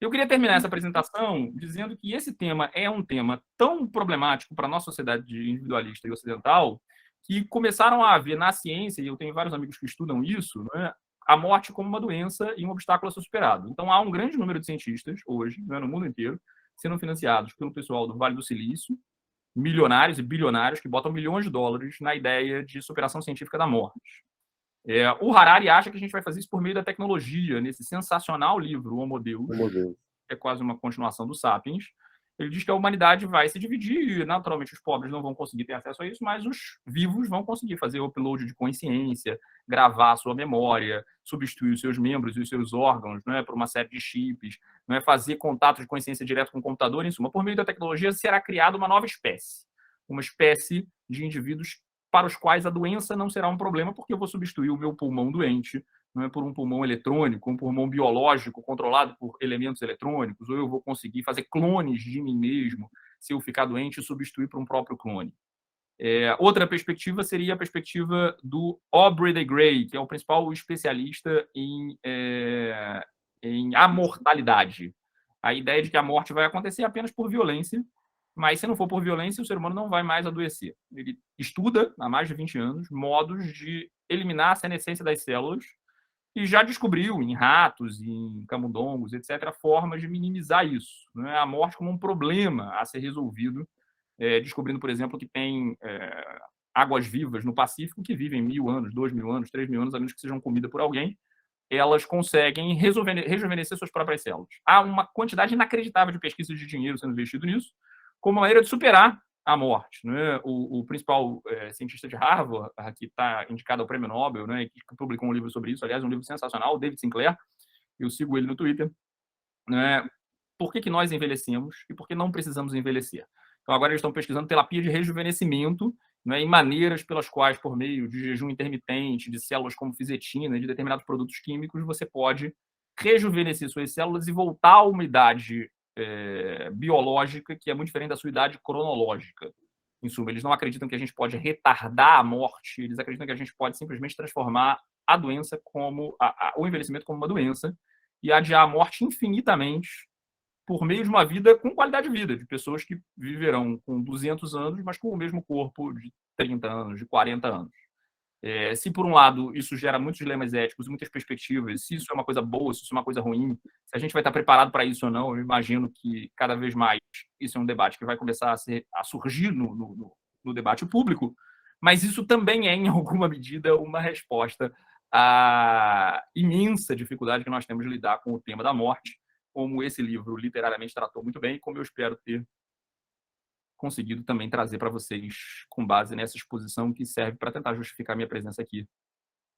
D: Eu queria terminar essa apresentação dizendo que esse tema é um tema tão problemático para a nossa sociedade individualista e ocidental que começaram a ver na ciência, e eu tenho vários amigos que estudam isso, né, a morte como uma doença e um obstáculo a ser superado. Então, há um grande número de cientistas hoje, né, no mundo inteiro, sendo financiados pelo pessoal do Vale do Silício, milionários e bilionários que botam milhões de dólares na ideia de superação científica da morte. O Harari acha que a gente vai fazer isso por meio da tecnologia, nesse sensacional livro, Homo Deus, que é quase uma continuação do Sapiens. Ele diz que a humanidade vai se dividir e, naturalmente, os pobres não vão conseguir ter acesso a isso, mas os vivos vão conseguir fazer o upload de consciência, gravar a sua memória, substituir os seus membros e os seus órgãos, né, por uma série de chips, né, fazer contato de consciência direto com o computador. Em suma, por meio da tecnologia será criada uma nova espécie, uma espécie de indivíduos para os quais a doença não será um problema, porque eu vou substituir o meu pulmão doente, não é, por um pulmão eletrônico, um pulmão biológico controlado por elementos eletrônicos, ou eu vou conseguir fazer clones de mim mesmo, se eu ficar doente, e substituir por um próprio clone. Outra perspectiva seria a perspectiva do Aubrey de Grey, que é o principal especialista em amortalidade. A ideia de que a morte vai acontecer apenas por violência, mas se não for por violência, o ser humano não vai mais adoecer. Ele estuda, há mais de 20 anos, modos de eliminar a senescência das células e já descobriu em ratos, em camundongos, etc., formas de minimizar isso. Né? A morte como um problema a ser resolvido, descobrindo, por exemplo, que tem águas-vivas no Pacífico que vivem 1.000 anos, 2.000 anos, 3.000 anos, a menos que sejam comida por alguém, elas conseguem rejuvenescer suas próprias células. Há uma quantidade inacreditável de pesquisas de dinheiro sendo investido nisso, como maneira de superar a morte. Né? O principal cientista de Harvard, que está indicado ao Prêmio Nobel, né, que publicou um livro sobre isso, aliás, um livro sensacional, David Sinclair, eu sigo ele no Twitter, né? Por que nós envelhecemos e por que não precisamos envelhecer? Então, agora eles estão pesquisando terapia de rejuvenescimento, né, em maneiras pelas quais, por meio de jejum intermitente, de células como fisetina, de determinados produtos químicos, você pode rejuvenescer suas células e voltar a uma idade biológica que é muito diferente da sua idade cronológica. Em suma, eles não acreditam que a gente pode retardar a morte, eles acreditam que a gente pode simplesmente transformar a doença como o envelhecimento como uma doença e adiar a morte infinitamente por meio de uma vida com qualidade de vida, de pessoas que viverão com 200 anos, mas com o mesmo corpo de 30 anos, de 40 anos. Se, por um lado, isso gera muitos dilemas éticos, muitas perspectivas, se isso é uma coisa boa, se isso é uma coisa ruim, se a gente vai estar preparado para isso ou não, eu imagino que, cada vez mais, isso é um debate que vai começar a surgir no debate público, mas isso também é, em alguma medida, uma resposta à imensa dificuldade que nós temos de lidar com o tema da morte, como esse livro literariamente tratou muito bem, e como eu espero ter conseguido também trazer para vocês com base nessa exposição que serve para tentar justificar minha presença aqui.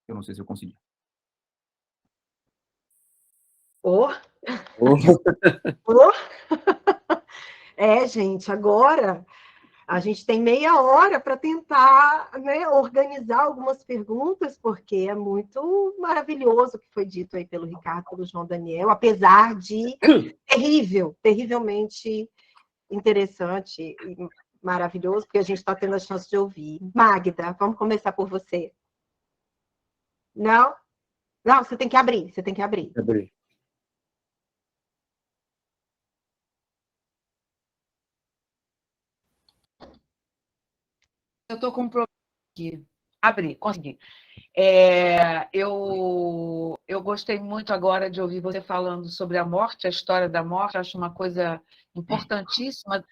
D: Eu não sei se eu consegui.
A: Gente, agora a gente tem meia hora para tentar, né, organizar algumas perguntas, porque é muito maravilhoso o que foi dito aí pelo Ricardo, pelo João Daniel, apesar de terrivelmente interessante, maravilhoso, porque a gente está tendo a chance de ouvir. Magda, vamos começar por você. Não? Não, você tem que abrir, você tem que abrir.
E: Abri.
C: Eu estou com um problema aqui. Abri, consegui. Eu gostei muito agora de ouvir você falando sobre a morte, a história da morte, acho uma coisa importantíssima.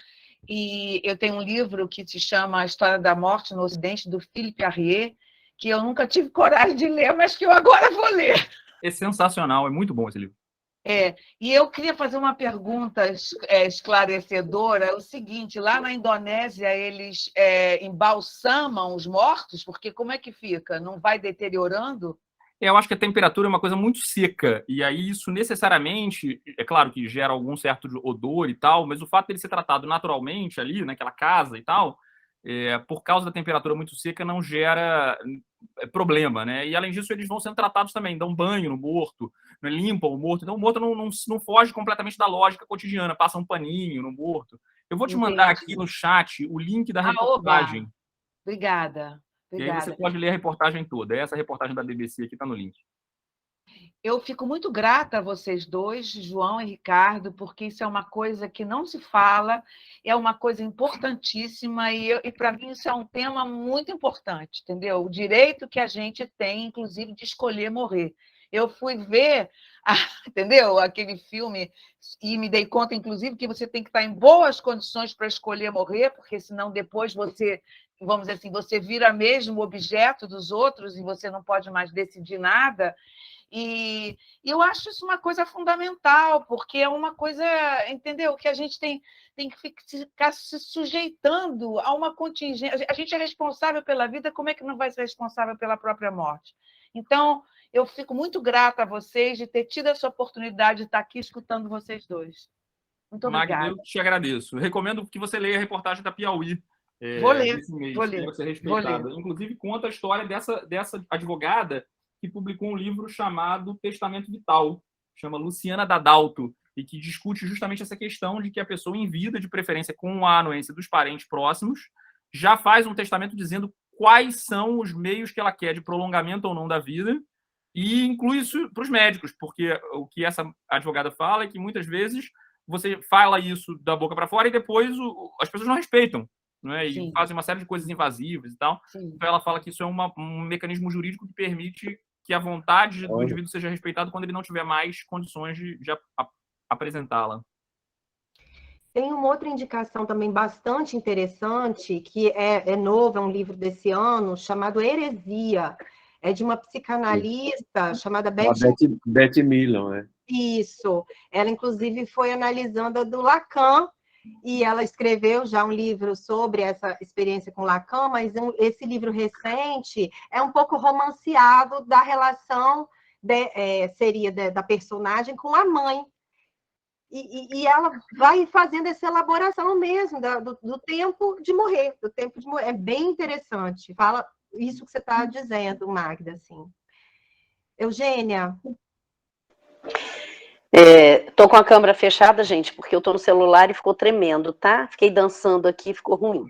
C: E eu tenho um livro que se chama A História da Morte no Ocidente, do Philippe Arrier, que eu nunca tive coragem de ler, mas que eu agora vou ler.
D: É sensacional, é muito bom esse livro.
C: E eu queria fazer uma pergunta esclarecedora. É o seguinte, lá na Indonésia, eles embalsamam os mortos? Porque como é que fica? Não vai deteriorando?
D: Eu acho que a temperatura é uma coisa muito seca, e aí isso necessariamente, é claro que gera algum certo odor e tal, mas o fato de ele ser tratado naturalmente ali, naquela casa e tal, por causa da temperatura muito seca, não gera problema, né? E além disso, eles vão sendo tratados também, dão banho no morto, né, limpam o morto, então o morto não foge completamente da lógica cotidiana, passa um paninho no morto. Eu vou te mandar aqui no chat o link da reportagem.
C: Obrigada.
D: E aí você pode ler a reportagem toda. Essa reportagem da BBC aqui está no link.
C: Eu fico muito grata a vocês dois, João e Ricardo, porque isso é uma coisa que não se fala, é uma coisa importantíssima, e para mim isso é um tema muito importante, entendeu? O direito que a gente tem, inclusive, de escolher morrer. Eu fui ver, entendeu? Aquele filme e me dei conta, inclusive, que você tem que estar em boas condições para escolher morrer, porque senão depois você, vamos dizer assim, você vira mesmo objeto dos outros e você não pode mais decidir nada. E eu acho isso uma coisa fundamental, porque é uma coisa, entendeu? Que a gente tem que ficar se sujeitando a uma contingência. A gente é responsável pela vida, como é que não vai ser responsável pela própria morte? Então, eu fico muito grata a vocês de ter tido essa oportunidade de estar aqui escutando vocês dois. Muito obrigada.
D: Magda, eu te agradeço. Eu recomendo que você leia a reportagem da Piauí.
C: Vou ler,
D: desse mês,
C: vou ler.
D: Deve ser respeitada. Inclusive, conta a história dessa advogada que publicou um livro chamado Testamento Vital, chama Luciana Dadalto, e que discute justamente essa questão de que a pessoa em vida, de preferência com a anuência dos parentes próximos, já faz um testamento dizendo quais são os meios que ela quer de prolongamento ou não da vida, e inclui isso para os médicos, porque o que essa advogada fala é que muitas vezes você fala isso da boca para fora e depois as pessoas não respeitam, né? E fazem uma série de coisas invasivas e tal. Sim. Então ela fala que isso é um mecanismo jurídico que permite que a vontade do indivíduo seja respeitada quando ele não tiver mais condições de apresentá-la.
A: Tem uma outra indicação também bastante interessante, que é novo, é um livro desse ano, chamado Heresia. É de uma psicanalista chamada
E: Beth Millon,
A: Isso. Ela, inclusive, foi analisando a do Lacan, e ela escreveu já um livro sobre essa experiência com Lacan, mas esse livro recente é um pouco romanceado da relação da personagem com a mãe. E ela vai fazendo essa elaboração mesmo do tempo de morrer, do tempo de morrer. É bem interessante. Fala isso que você está dizendo, Magda, assim. Eugênia?
F: Tô com a câmera fechada, gente, porque eu tô no celular e ficou tremendo, tá? Fiquei dançando aqui, ficou ruim.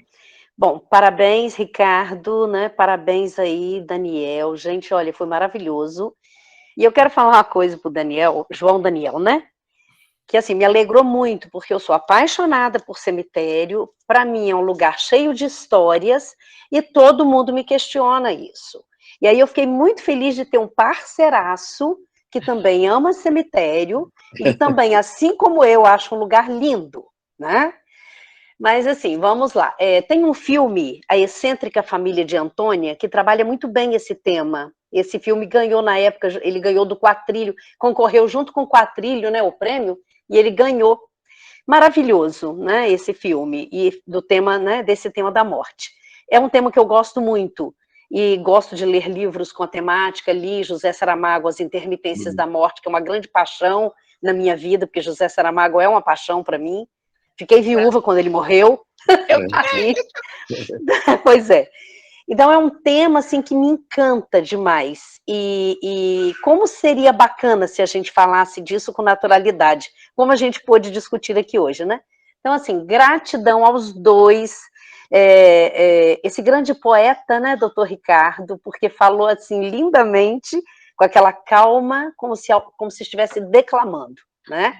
F: Bom, parabéns, Ricardo, né? Parabéns aí, Daniel. Gente, olha, foi maravilhoso. E eu quero falar uma coisa pro Daniel, João Daniel, né? Que, assim, me alegrou muito, porque eu sou apaixonada por cemitério, para mim é um lugar cheio de histórias, e todo mundo me questiona isso. E aí eu fiquei muito feliz de ter um parceiraço que também ama cemitério, e também, assim como eu, acho um lugar lindo, né? Mas, assim, vamos lá. Tem um filme, A Excêntrica Família de Antônia, que trabalha muito bem esse tema. Esse filme ganhou, na época, ele ganhou do Quatrilho, concorreu junto com o Quatrilho, né, o prêmio, e ele ganhou. Maravilhoso, né, esse filme, e do tema, né, desse tema da morte. É um tema que eu gosto muito, e gosto de ler livros com a temática, li José Saramago, As Intermitências da Morte, que é uma grande paixão na minha vida, porque José Saramago é uma paixão para mim. Fiquei viúva quando ele morreu. Pois é. Então, é um tema, assim, que me encanta demais. E como seria bacana se a gente falasse disso com naturalidade, como a gente pôde discutir aqui hoje, né? Então, assim, gratidão aos dois. esse grande poeta, né, doutor Ricardo, porque falou assim lindamente, com aquela calma, como se estivesse declamando, né?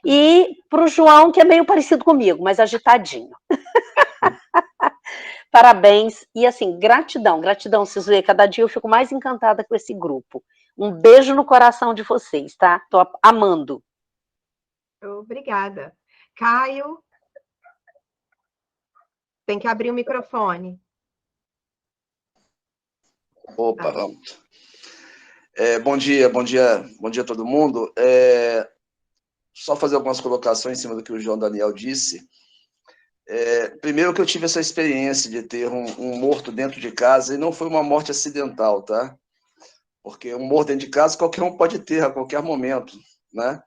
F: E para o João, que é meio parecido comigo, mas agitadinho. Parabéns, e assim, gratidão, Sizue, cada dia eu fico mais encantada com esse grupo. Um beijo no coração de vocês, tá? Tô amando.
A: Obrigada. Caio, tem que abrir o microfone.
G: Opa, vamos. Bom dia a todo mundo. Só fazer algumas colocações em cima do que o João Daniel disse. Primeiro que eu tive essa experiência de ter um morto dentro de casa, e não foi uma morte acidental, tá? Porque um morto dentro de casa qualquer um pode ter a qualquer momento, né?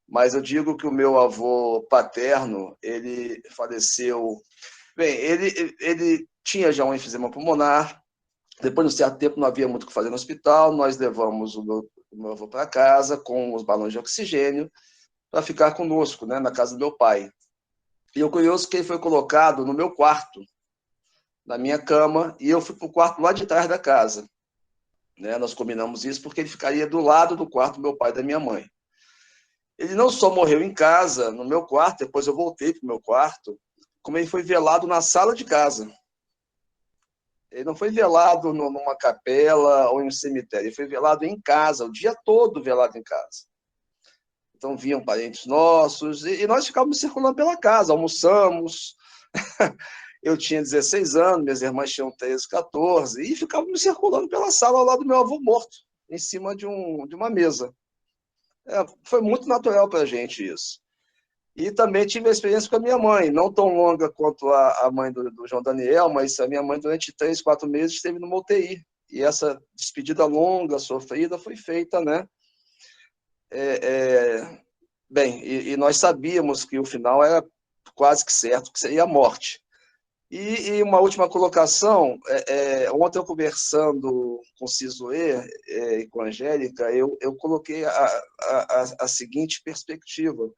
G: Mas eu digo que o meu avô paterno, ele faleceu... Bem, ele tinha já um enfisema pulmonar. Depois de um certo tempo não havia muito o que fazer no hospital, nós levamos o meu avô para casa com os balões de oxigênio para ficar conosco, né, na casa do meu pai. E o curioso é que ele foi colocado no meu quarto, na minha cama, e eu fui para o quarto lá de trás da casa. Né? Nós combinamos isso porque ele ficaria do lado do quarto do meu pai e da minha mãe. Ele não só morreu em casa, no meu quarto, depois eu voltei para o meu quarto, como ele foi velado na sala de casa. Ele não foi velado numa capela ou em um cemitério, ele foi velado em casa, o dia todo velado em casa. Então vinham parentes nossos e nós ficávamos circulando pela casa, almoçamos. Eu tinha 16 anos, minhas irmãs tinham 13, 14, e ficávamos circulando pela sala ao lado do meu avô morto, em cima de uma mesa. Foi muito natural para a gente isso. E também tive a experiência com a minha mãe, não tão longa quanto a mãe do João Daniel, mas a minha mãe, durante 3, 4 meses, esteve numa UTI. E essa despedida longa, sofrida, foi feita, né? Bem, e nós sabíamos que o final era quase que certo, que seria a morte. E uma última colocação, ontem eu conversando com o Sizue e com a Angélica, eu coloquei a seguinte perspectiva.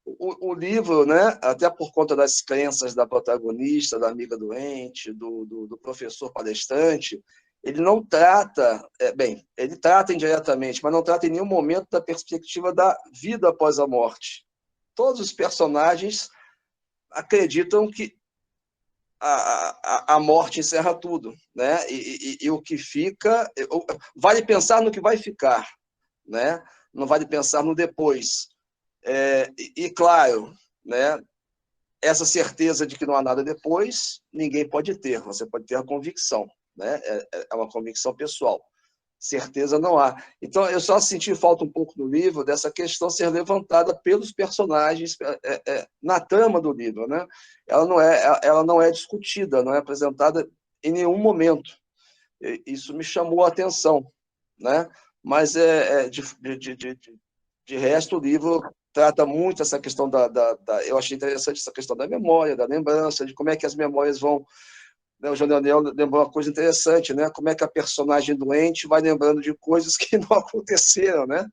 G: O livro, né, até por conta das crenças da protagonista, da amiga doente, do professor palestrante, ele não trata, ele trata indiretamente, mas não trata em nenhum momento da perspectiva da vida após a morte. Todos os personagens acreditam que a morte encerra tudo, né? E o que fica, vale pensar no que vai ficar, né? Não vale pensar no depois. Claro, né, essa certeza de que não há nada depois, ninguém pode ter, você pode ter a convicção, né? É uma convicção pessoal, certeza não há. Então, eu só senti falta um pouco no livro dessa questão ser levantada pelos personagens na trama do livro, né? Ela não é discutida, não é apresentada em nenhum momento. Isso me chamou a atenção, né? Mas, de resto, o livro trata muito essa questão eu achei interessante essa questão da memória, da lembrança, de como é que as memórias vão... O João Daniel lembrou uma coisa interessante, né? Como é que a personagem doente vai lembrando de coisas que não aconteceram, né?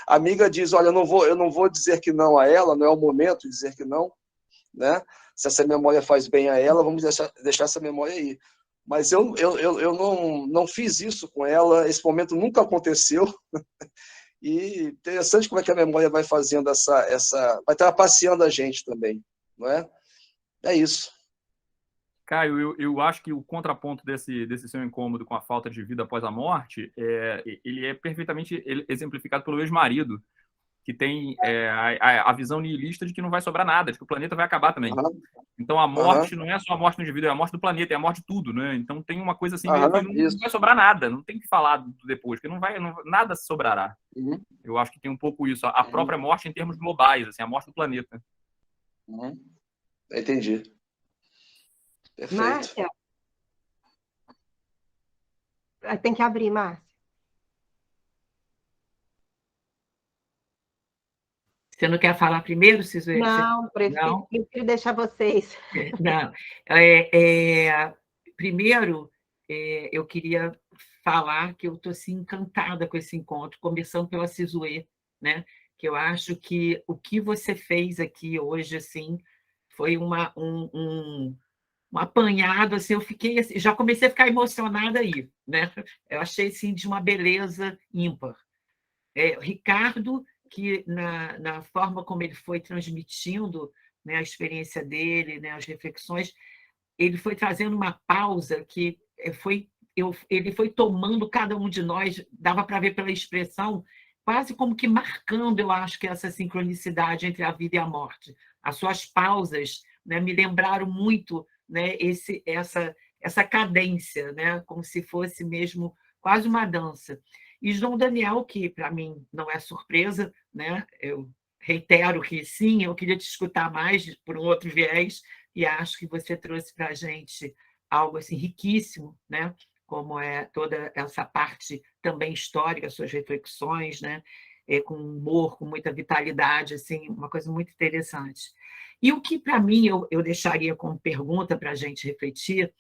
G: A amiga diz, olha, eu não vou dizer que não a ela, não é o momento de dizer que não, né? Se essa memória faz bem a ela, vamos deixar essa memória aí. Mas eu não fiz isso com ela, esse momento nunca aconteceu. E interessante como é que a memória vai fazendo vai trapaceando a gente também, não é? É isso.
D: Caio, eu acho que o contraponto desse seu incômodo com a falta de vida após a morte, ele é perfeitamente exemplificado pelo ex-marido, que tem a visão nihilista de que não vai sobrar nada, de que o planeta vai acabar também.
G: Uhum.
D: Então a morte não é só a morte do indivíduo, é a morte do planeta, é a morte de tudo, né? Então tem uma coisa assim, meio que não vai sobrar nada, não tem que falar depois, porque nada sobrará.
G: Uhum.
D: Eu acho que tem um pouco isso, a própria morte em termos globais, assim, a morte do planeta.
G: Uhum. Entendi. Perfeito.
A: Márcia? Tem que abrir, Márcia.
H: Você não quer falar primeiro, Sizue?
A: Não, prefiro deixar vocês.
H: Não. Primeiro, eu queria falar que eu estou assim, encantada com esse encontro, começando pela Sizue, né? Que eu acho que o que você fez aqui hoje assim, foi um um apanhado, assim, eu fiquei assim, já comecei a ficar emocionada aí, né? Eu achei assim, de uma beleza ímpar. Ricardo, que na forma como ele foi transmitindo, né, a experiência dele, né, as reflexões, ele foi trazendo uma pausa que ele foi tomando cada um de nós, dava para ver pela expressão, quase como que marcando, eu acho, que essa sincronicidade entre a vida e a morte. As suas pausas, né, me lembraram muito, né, essa cadência, né, como se fosse mesmo quase uma dança. E João Daniel, que para mim não é surpresa, né, eu reitero que sim, eu queria te escutar mais por um outro viés, e acho que você trouxe para a gente algo assim riquíssimo, né? Como é toda essa parte também histórica, suas reflexões, né? Com humor, com muita vitalidade, assim, uma coisa muito interessante. E o que, para mim, eu deixaria como pergunta para a gente refletir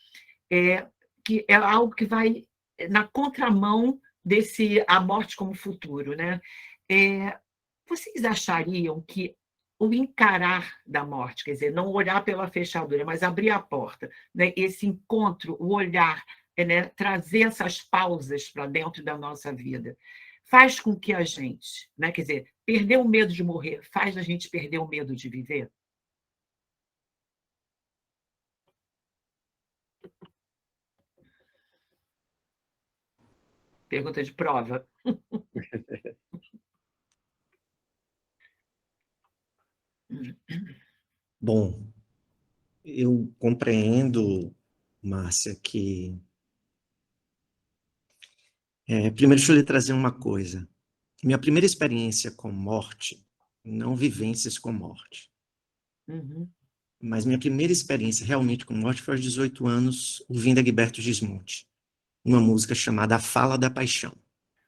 H: é que é algo que vai na contramão desse a morte como futuro, né? Vocês achariam que o encarar da morte, quer dizer, não olhar pela fechadura, mas abrir a porta, né? Esse encontro, o olhar, né? Trazer essas pausas para dentro da nossa vida, faz com que a gente, né? Quer dizer, perder o medo de morrer faz a gente perder o medo de viver? Pergunta de prova.
B: Bom, eu compreendo, Márcia, que... primeiro, deixa eu lhe trazer uma coisa. Minha primeira experiência com morte, não vivências com morte,
H: Uhum.
B: mas minha primeira experiência realmente com morte foi aos 18 anos, ouvindo Egberto Gismonti, uma música chamada A Fala da Paixão.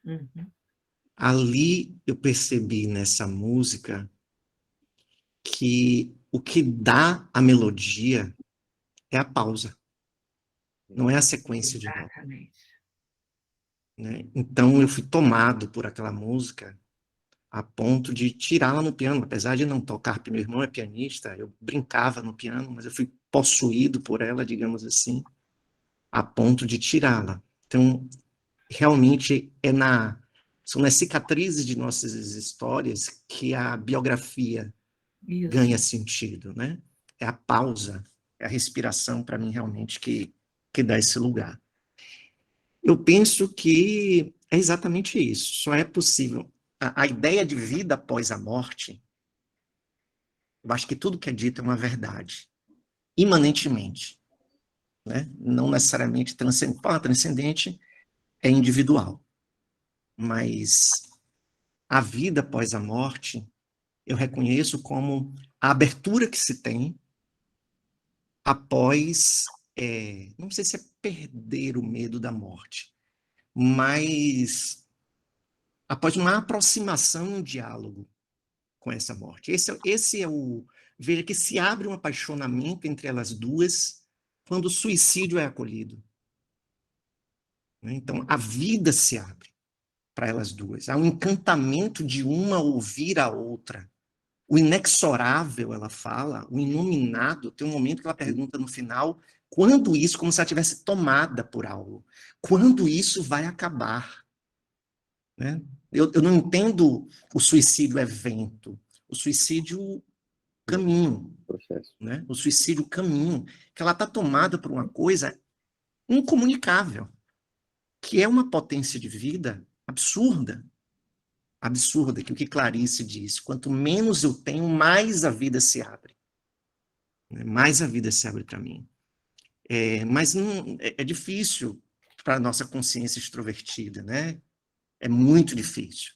H: Uhum.
B: Ali eu percebi nessa música que o que dá a melodia é a pausa, não é a sequência de notas,
H: Exatamente.
B: né? Então eu fui tomado por aquela música a ponto de tirá-la no piano, apesar de não tocar, porque meu irmão é pianista, eu brincava no piano, mas eu fui possuído por ela, digamos assim, a ponto de tirá-la. Então, realmente são nas cicatrizes de nossas histórias que a biografia
H: Isso.
B: ganha sentido, né? É a pausa, é a respiração, para mim, realmente, que dá esse lugar. Eu penso que é exatamente isso. Só é possível. A ideia de vida após a morte, eu acho que tudo que é dito é uma verdade, imanentemente, né? Não necessariamente transcendente. Transcendente é individual, mas a vida após a morte, eu reconheço como a abertura que se tem após, não sei se é perder o medo da morte, mas após uma aproximação, um diálogo com essa morte. Esse é o... Veja que se abre um apaixonamento entre elas duas quando o suicídio é acolhido. Então, a vida se abre para elas duas. Há um encantamento de uma ouvir a outra. O inexorável, ela fala, o inominável, tem um momento que ela pergunta no final, quando isso, como se ela estivesse tomada por algo, quando isso vai acabar? Né? Eu não entendo o suicídio evento, o suicídio caminho,
E: Processo.
B: né? O suicídio caminho, que ela está tomada por uma coisa incomunicável, que é uma potência de vida absurda, absurda, que o que Clarice diz, quanto menos eu tenho, mais a vida se abre. Né? Mais a vida se abre para mim. Mas não, é difícil para a nossa consciência extrovertida, né? É muito difícil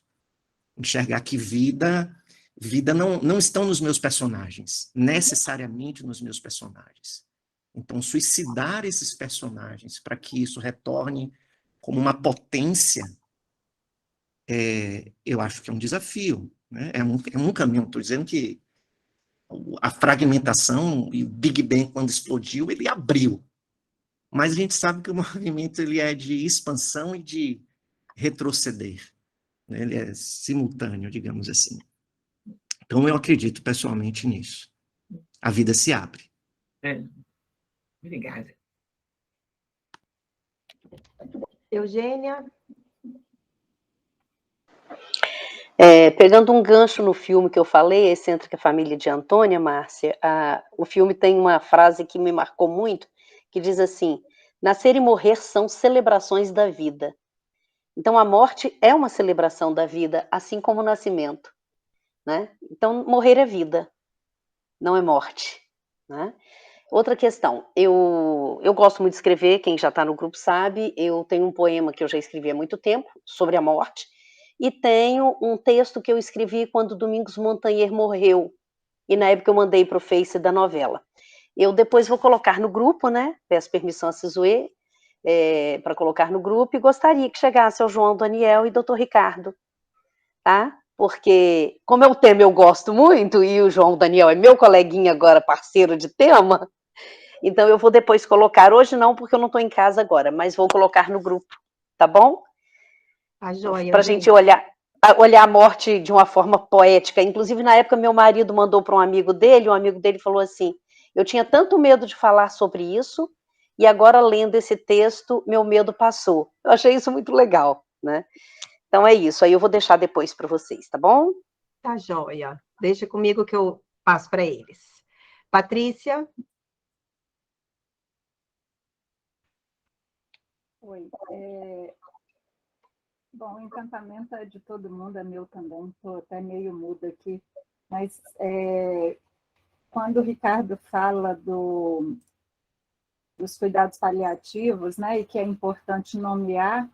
B: enxergar que vida não estão nos meus personagens, necessariamente nos meus personagens. Então, suicidar esses personagens para que isso retorne como uma potência, eu acho que é um desafio. Né? É um caminho. Estou dizendo que a fragmentação e o Big Bang, quando explodiu, ele abriu. Mas a gente sabe que o movimento ele é de expansão e de retroceder. Né? Ele é simultâneo, digamos assim. Então, eu acredito pessoalmente nisso. A vida se abre.
H: É. Obrigada.
A: Eugênia?
F: Pegando um gancho no filme que eu falei, Excêntrica Família de Antônia, Márcia, o filme tem uma frase que me marcou muito, que diz assim: nascer e morrer são celebrações da vida. Então, a morte é uma celebração da vida, assim como o nascimento, né? Então, morrer é vida, não é morte, né? Outra questão, eu gosto muito de escrever, quem já está no grupo sabe, eu tenho um poema que eu já escrevi há muito tempo, sobre a morte, e tenho um texto que eu escrevi quando Domingos Montanher morreu, e na época eu mandei para o Face da novela. Eu depois vou colocar no grupo, né? Peço permissão a Sizuê para colocar no grupo, e gostaria que chegasse ao João Daniel e Dr. Ricardo, tá? Porque, como é o tema eu gosto muito, e o João Daniel é meu coleguinha agora, parceiro de tema, então eu vou depois colocar, hoje não, porque eu não estou em casa agora, mas vou colocar no grupo, tá bom?
A: Tá joia,
F: Para a gente olhar a morte de uma forma poética. Inclusive, na época, meu marido mandou para um amigo dele falou assim: eu tinha tanto medo de falar sobre isso, e agora, lendo esse texto, meu medo passou. Eu achei isso muito legal, né? Então é isso, aí eu vou deixar depois para vocês, tá bom?
A: Tá joia. Deixa comigo que eu passo para eles. Patrícia?
I: Oi. Bom, o encantamento é de todo mundo, é meu também, estou até meio muda aqui, mas quando o Ricardo fala dos cuidados paliativos, né, e que é importante nomear,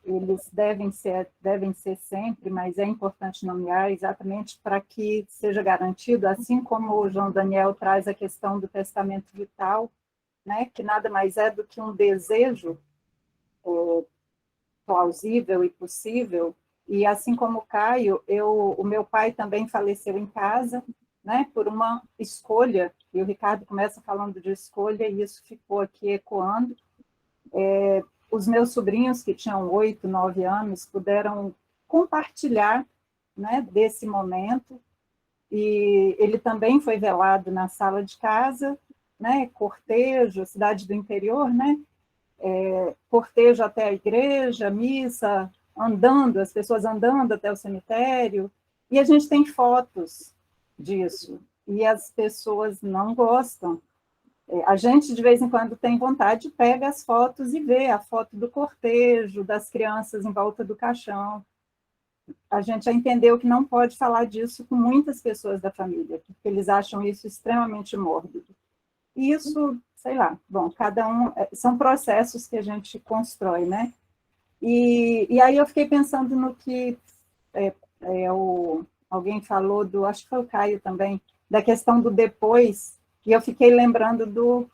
I: eles devem ser sempre, mas é importante nomear exatamente para que seja garantido, assim como o João Daniel traz a questão do testamento vital, né, que nada mais é do que um desejo plausível e possível, e assim como o Caio, o meu pai também faleceu em casa, né, por uma escolha, e o Ricardo começa falando de escolha, e isso ficou aqui ecoando. Os meus sobrinhos, que tinham 8, 9 anos, puderam compartilhar, né, desse momento, e ele também foi velado na sala de casa, né, cortejo, cidade do interior, né, cortejo até a igreja, missa, andando, as pessoas andando até o cemitério, e a gente tem fotos disso, e as pessoas não gostam. A gente, de vez em quando, tem vontade, pega as fotos e vê a foto do cortejo, das crianças em volta do caixão. A gente já entendeu que não pode falar disso com muitas pessoas da família, porque eles acham isso extremamente mórbido. Isso, sei lá, bom, cada um, são processos que a gente constrói, né? E aí eu fiquei pensando no que alguém falou, acho que foi o Caio também, da questão do depois, e eu fiquei lembrando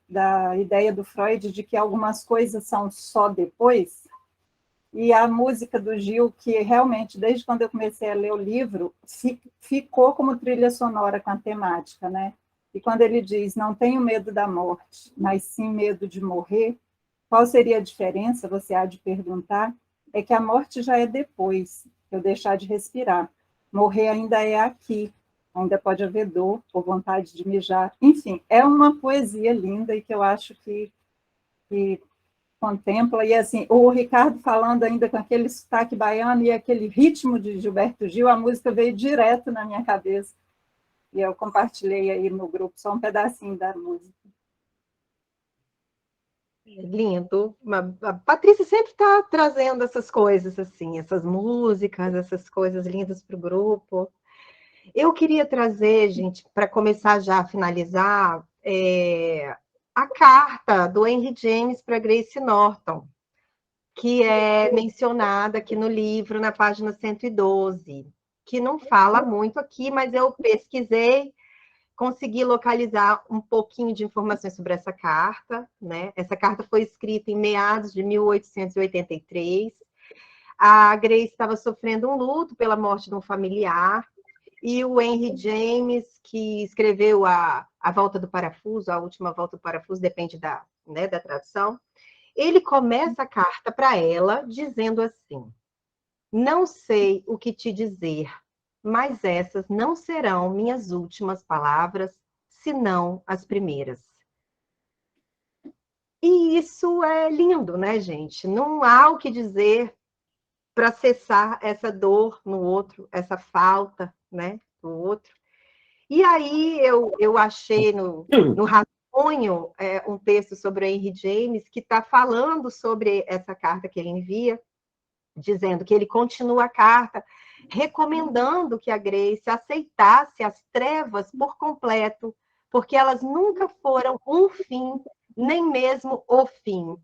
I: da ideia do Freud de que algumas coisas são só depois, e a música do Gil, que realmente, desde quando eu comecei a ler o livro, ficou como trilha sonora com a temática, né? E quando ele diz, não tenho medo da morte, mas sim medo de morrer, qual seria a diferença, você há de perguntar? É que a morte já é depois, eu deixar de respirar. Morrer ainda é aqui, ainda pode haver dor ou vontade de mijar. Enfim, é uma poesia linda e que eu acho que contempla. E assim, o Ricardo falando ainda com aquele sotaque baiano e aquele ritmo de Gilberto Gil, a música veio direto na minha cabeça. E eu compartilhei aí no grupo só um pedacinho da música.
A: Lindo. A Patrícia sempre está trazendo essas coisas, assim, essas músicas, essas coisas lindas para o grupo. Eu queria trazer, gente, para começar já a finalizar, a carta do Henry James para Grace Norton, que é mencionada aqui no livro, na página 112, que não fala muito aqui, mas eu pesquisei, consegui localizar um pouquinho de informações sobre essa carta, né? Essa carta foi escrita em meados de 1883. A Grace estava sofrendo um luto pela morte de um familiar, e o Henry James, que escreveu a Volta do Parafuso, a última Volta do Parafuso, depende da tradução, ele começa a carta para ela dizendo assim: não sei o que te dizer, mas essas não serão minhas últimas palavras, senão as primeiras. E isso é lindo, né, gente? Não há o que dizer para cessar essa dor no outro, essa falta, né, do outro. E aí eu achei no rascunho um texto sobre o Henry James que está falando sobre essa carta que ele envia, dizendo que ele continua a carta recomendando que a Grace aceitasse as trevas por completo, porque elas nunca foram um fim, nem mesmo o fim.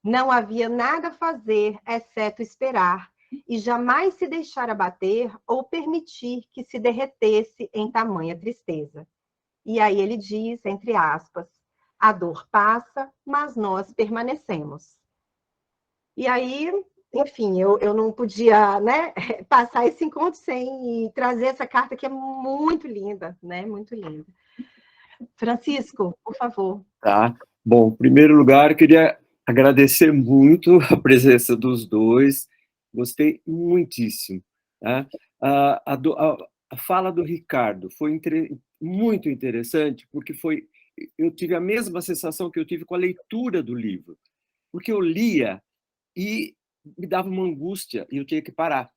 A: Não havia nada a fazer, exceto esperar, e jamais se deixar abater ou permitir que se derretesse em tamanha tristeza. E aí ele diz, entre aspas, a dor passa, mas nós permanecemos. E aí, enfim, eu não podia, né, passar esse encontro sem trazer essa carta que é muito linda, né, muito linda. Francisco, por favor.
E: Tá. Bom, em primeiro lugar, queria agradecer muito a presença dos dois. Gostei muitíssimo. Tá? A fala do Ricardo foi muito interessante, porque eu tive a mesma sensação que eu tive com a leitura do livro, porque eu lia e me dava uma angústia e eu tinha que parar.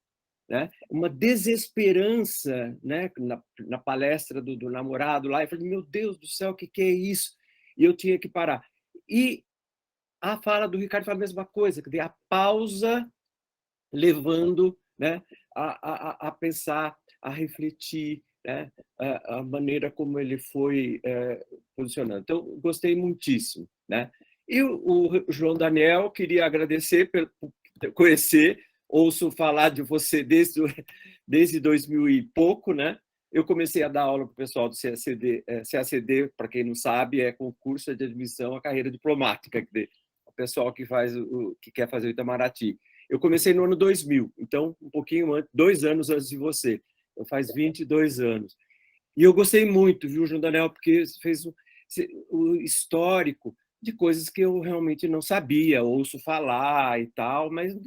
E: Né? Uma desesperança, né? Na palestra do namorado lá, eu falei, meu Deus do céu, o que é isso? E eu tinha que parar. E a fala do Ricardo foi a mesma coisa, quer dizer, a pausa levando, né, a pensar, a refletir, né, a maneira como ele foi posicionando. Então, gostei muitíssimo. Né? E o João Daniel, queria agradecer por conhecer, ouço falar de você desde 2000 e pouco, né? Eu comecei a dar aula para o pessoal do CACD. CACD, para quem não sabe, é concurso de admissão à carreira diplomática, o pessoal que quer fazer o Itamaraty. Eu comecei no ano 2000, então um pouquinho antes, 2 anos antes de você. Então faz 22 anos. E eu gostei muito, viu, João Daniel, porque fez o histórico de coisas que eu realmente não sabia, ouço falar e tal, mas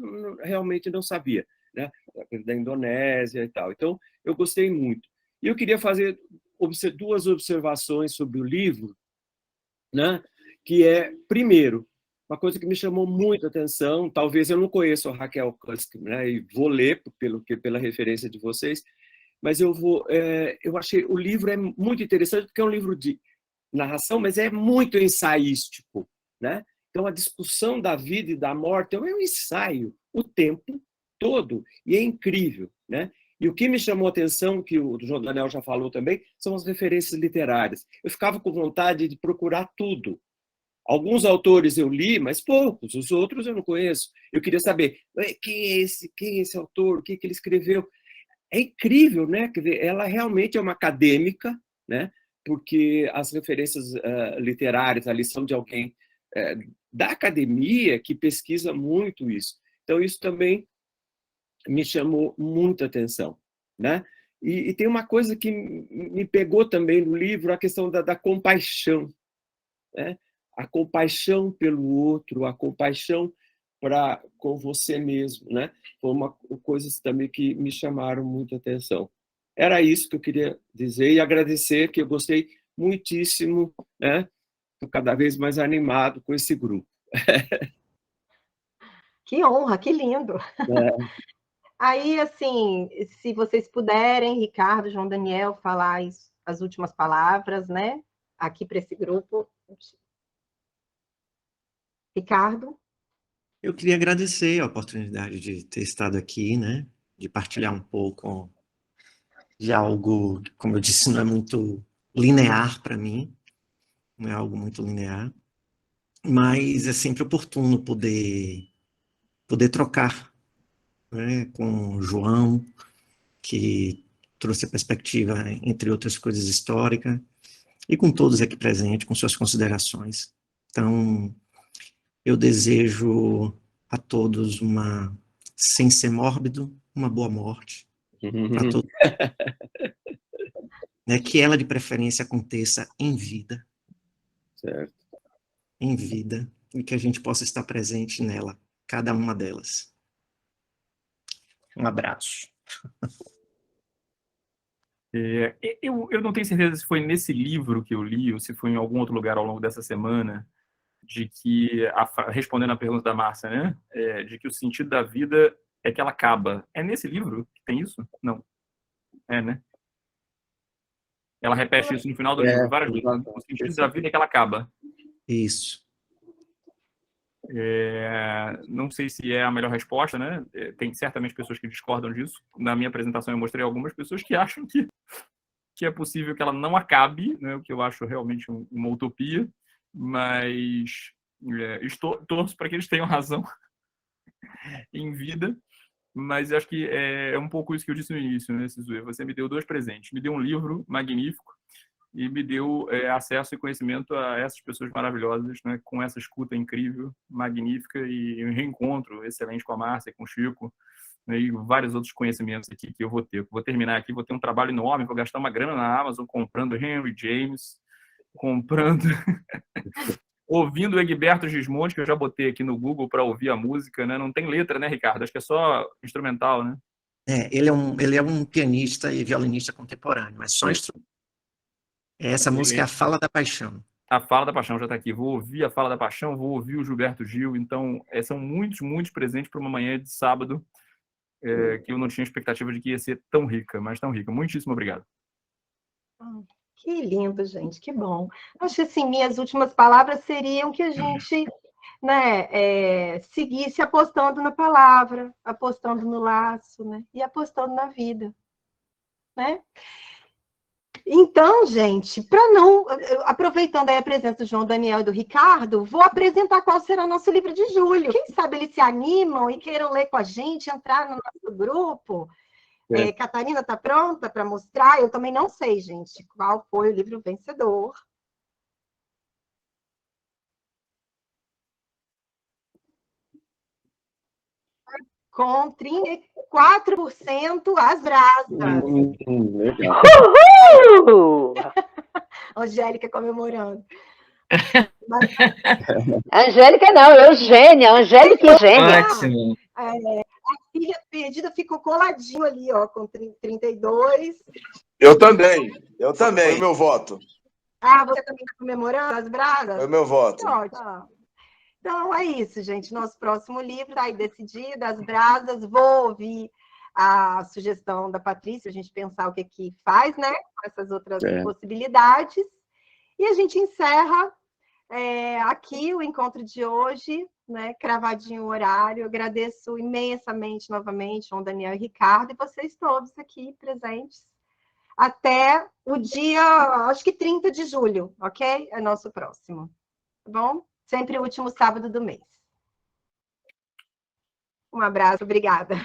E: realmente não sabia, né? Da Indonésia e tal. Então, eu gostei muito. E eu queria fazer 2 observações sobre o livro, né? Que é, primeiro, uma coisa que me chamou muito a atenção, talvez eu não conheça a Raquel Kusk, né? E vou ler pela referência de vocês, mas eu achei o livro é muito interessante porque é um livro de narração, mas é muito ensaístico, né? Então a discussão da vida e da morte é um ensaio o tempo todo e é incrível, né? E o que me chamou a atenção, que o João Daniel já falou também, são as referências literárias. Eu ficava com vontade de procurar tudo. Alguns autores eu li, mas poucos. Os outros eu não conheço. Eu queria saber quem é esse autor, o que ele escreveu. É incrível, né? Quer dizer, ela realmente é uma acadêmica, né? Porque as referências literárias ali são de alguém da academia que pesquisa muito isso. Então, isso também me chamou muita atenção. Né? E tem uma coisa que me pegou também no livro, a questão da compaixão. Né? A compaixão pelo outro, a compaixão com você mesmo. Né? Foi coisas também que me chamaram muita atenção. Era isso que eu queria dizer e agradecer, que eu gostei muitíssimo, né? Estou cada vez mais animado com esse grupo.
A: Que honra, que lindo! Aí, assim, se vocês puderem, Ricardo, João Daniel, falar as últimas palavras, né? Aqui para esse grupo. Ricardo?
B: Eu queria agradecer a oportunidade de ter estado aqui, né? De partilhar um pouco de algo, como eu disse, não é muito linear para mim, não é algo muito linear, mas é sempre oportuno poder trocar, né, com o João, que trouxe a perspectiva, entre outras coisas, histórica, e com todos aqui presentes, com suas considerações. Então, eu desejo a todos sem ser mórbido, uma boa morte, para todos. Né, que ela, de preferência, aconteça em vida.
E: Certo.
B: Em vida, e que a gente possa estar presente nela, cada uma delas. Um abraço.
D: Eu não tenho certeza se foi nesse livro que eu li ou se foi em algum outro lugar ao longo dessa semana de que, respondendo à pergunta da Márcia, né, de que o sentido da vida é que ela acaba. É nesse livro que tem isso? Não. É, né? Ela repete isso no final do livro, várias vezes. O sentido da vida é que ela acaba.
B: Isso.
D: Não sei se é a melhor resposta, né? Tem certamente pessoas que discordam disso. Na minha apresentação eu mostrei algumas pessoas que acham que é possível que ela não acabe, né? O que eu acho realmente uma utopia, mas torço para que eles tenham razão em vida. Mas acho que é um pouco isso que eu disse no início, né, Sizue? Você me deu 2 presentes. Me deu um livro magnífico e me deu acesso e conhecimento a essas pessoas maravilhosas, né, com essa escuta incrível, magnífica, e um reencontro excelente com a Márcia, com o Chico, né, e vários outros conhecimentos aqui que eu vou ter. Vou terminar aqui, vou ter um trabalho enorme, vou gastar uma grana na Amazon comprando Henry James, comprando... ouvindo o Egberto Gismonti, que eu já botei aqui no Google para ouvir a música, né? Não tem letra, né, Ricardo? Acho que é só instrumental, né?
B: Ele é um pianista e violinista contemporâneo, mas só instrumento. Essa música é A Fala da Paixão.
D: A Fala da Paixão já está aqui. Vou ouvir A Fala da Paixão, vou ouvir o Gilberto Gil. Então, são muitos, muitos presentes para uma manhã de sábado, que eu não tinha expectativa de que ia ser tão rica, mas tão rica. Muitíssimo obrigado.
A: Que lindo, gente, que bom. Acho que, assim, minhas últimas palavras seriam que a gente, né, seguisse apostando na palavra, apostando no laço, né, e apostando na vida, né? Então, gente, aproveitando aí a presença do João Daniel e do Ricardo, vou apresentar qual será o nosso livro de julho. Quem sabe eles se animam e queiram ler com a gente, entrar no nosso grupo. Catarina está pronta para mostrar? Eu também não sei, gente, qual foi o livro vencedor. Com 34% As Brasas.
E: Legal.
F: Uhul!
A: Angélica comemorando.
F: Angélica não, Eugênia. Angélica e Eugênia.
H: Ótimo.
A: A Filha Perdida ficou coladinho ali, ó, com 32.
G: Eu também. Foi o meu voto.
A: Ah, você também está comemorando As Brasas?
G: Foi o meu voto.
A: Ótimo. Então, é isso, gente. Nosso próximo livro está aí decidido, As Brasas. Vou ouvir a sugestão da Patrícia, a gente pensar o que faz, né? Com essas outras possibilidades. E a gente encerra aqui o encontro de hoje, né? Cravadinho o horário. Eu agradeço imensamente, novamente, João Daniel e Ricardo, e vocês todos aqui presentes. Até o dia, acho que 30 de julho, ok? É nosso próximo. Tá bom? Sempre o último sábado do mês. Um abraço, obrigada.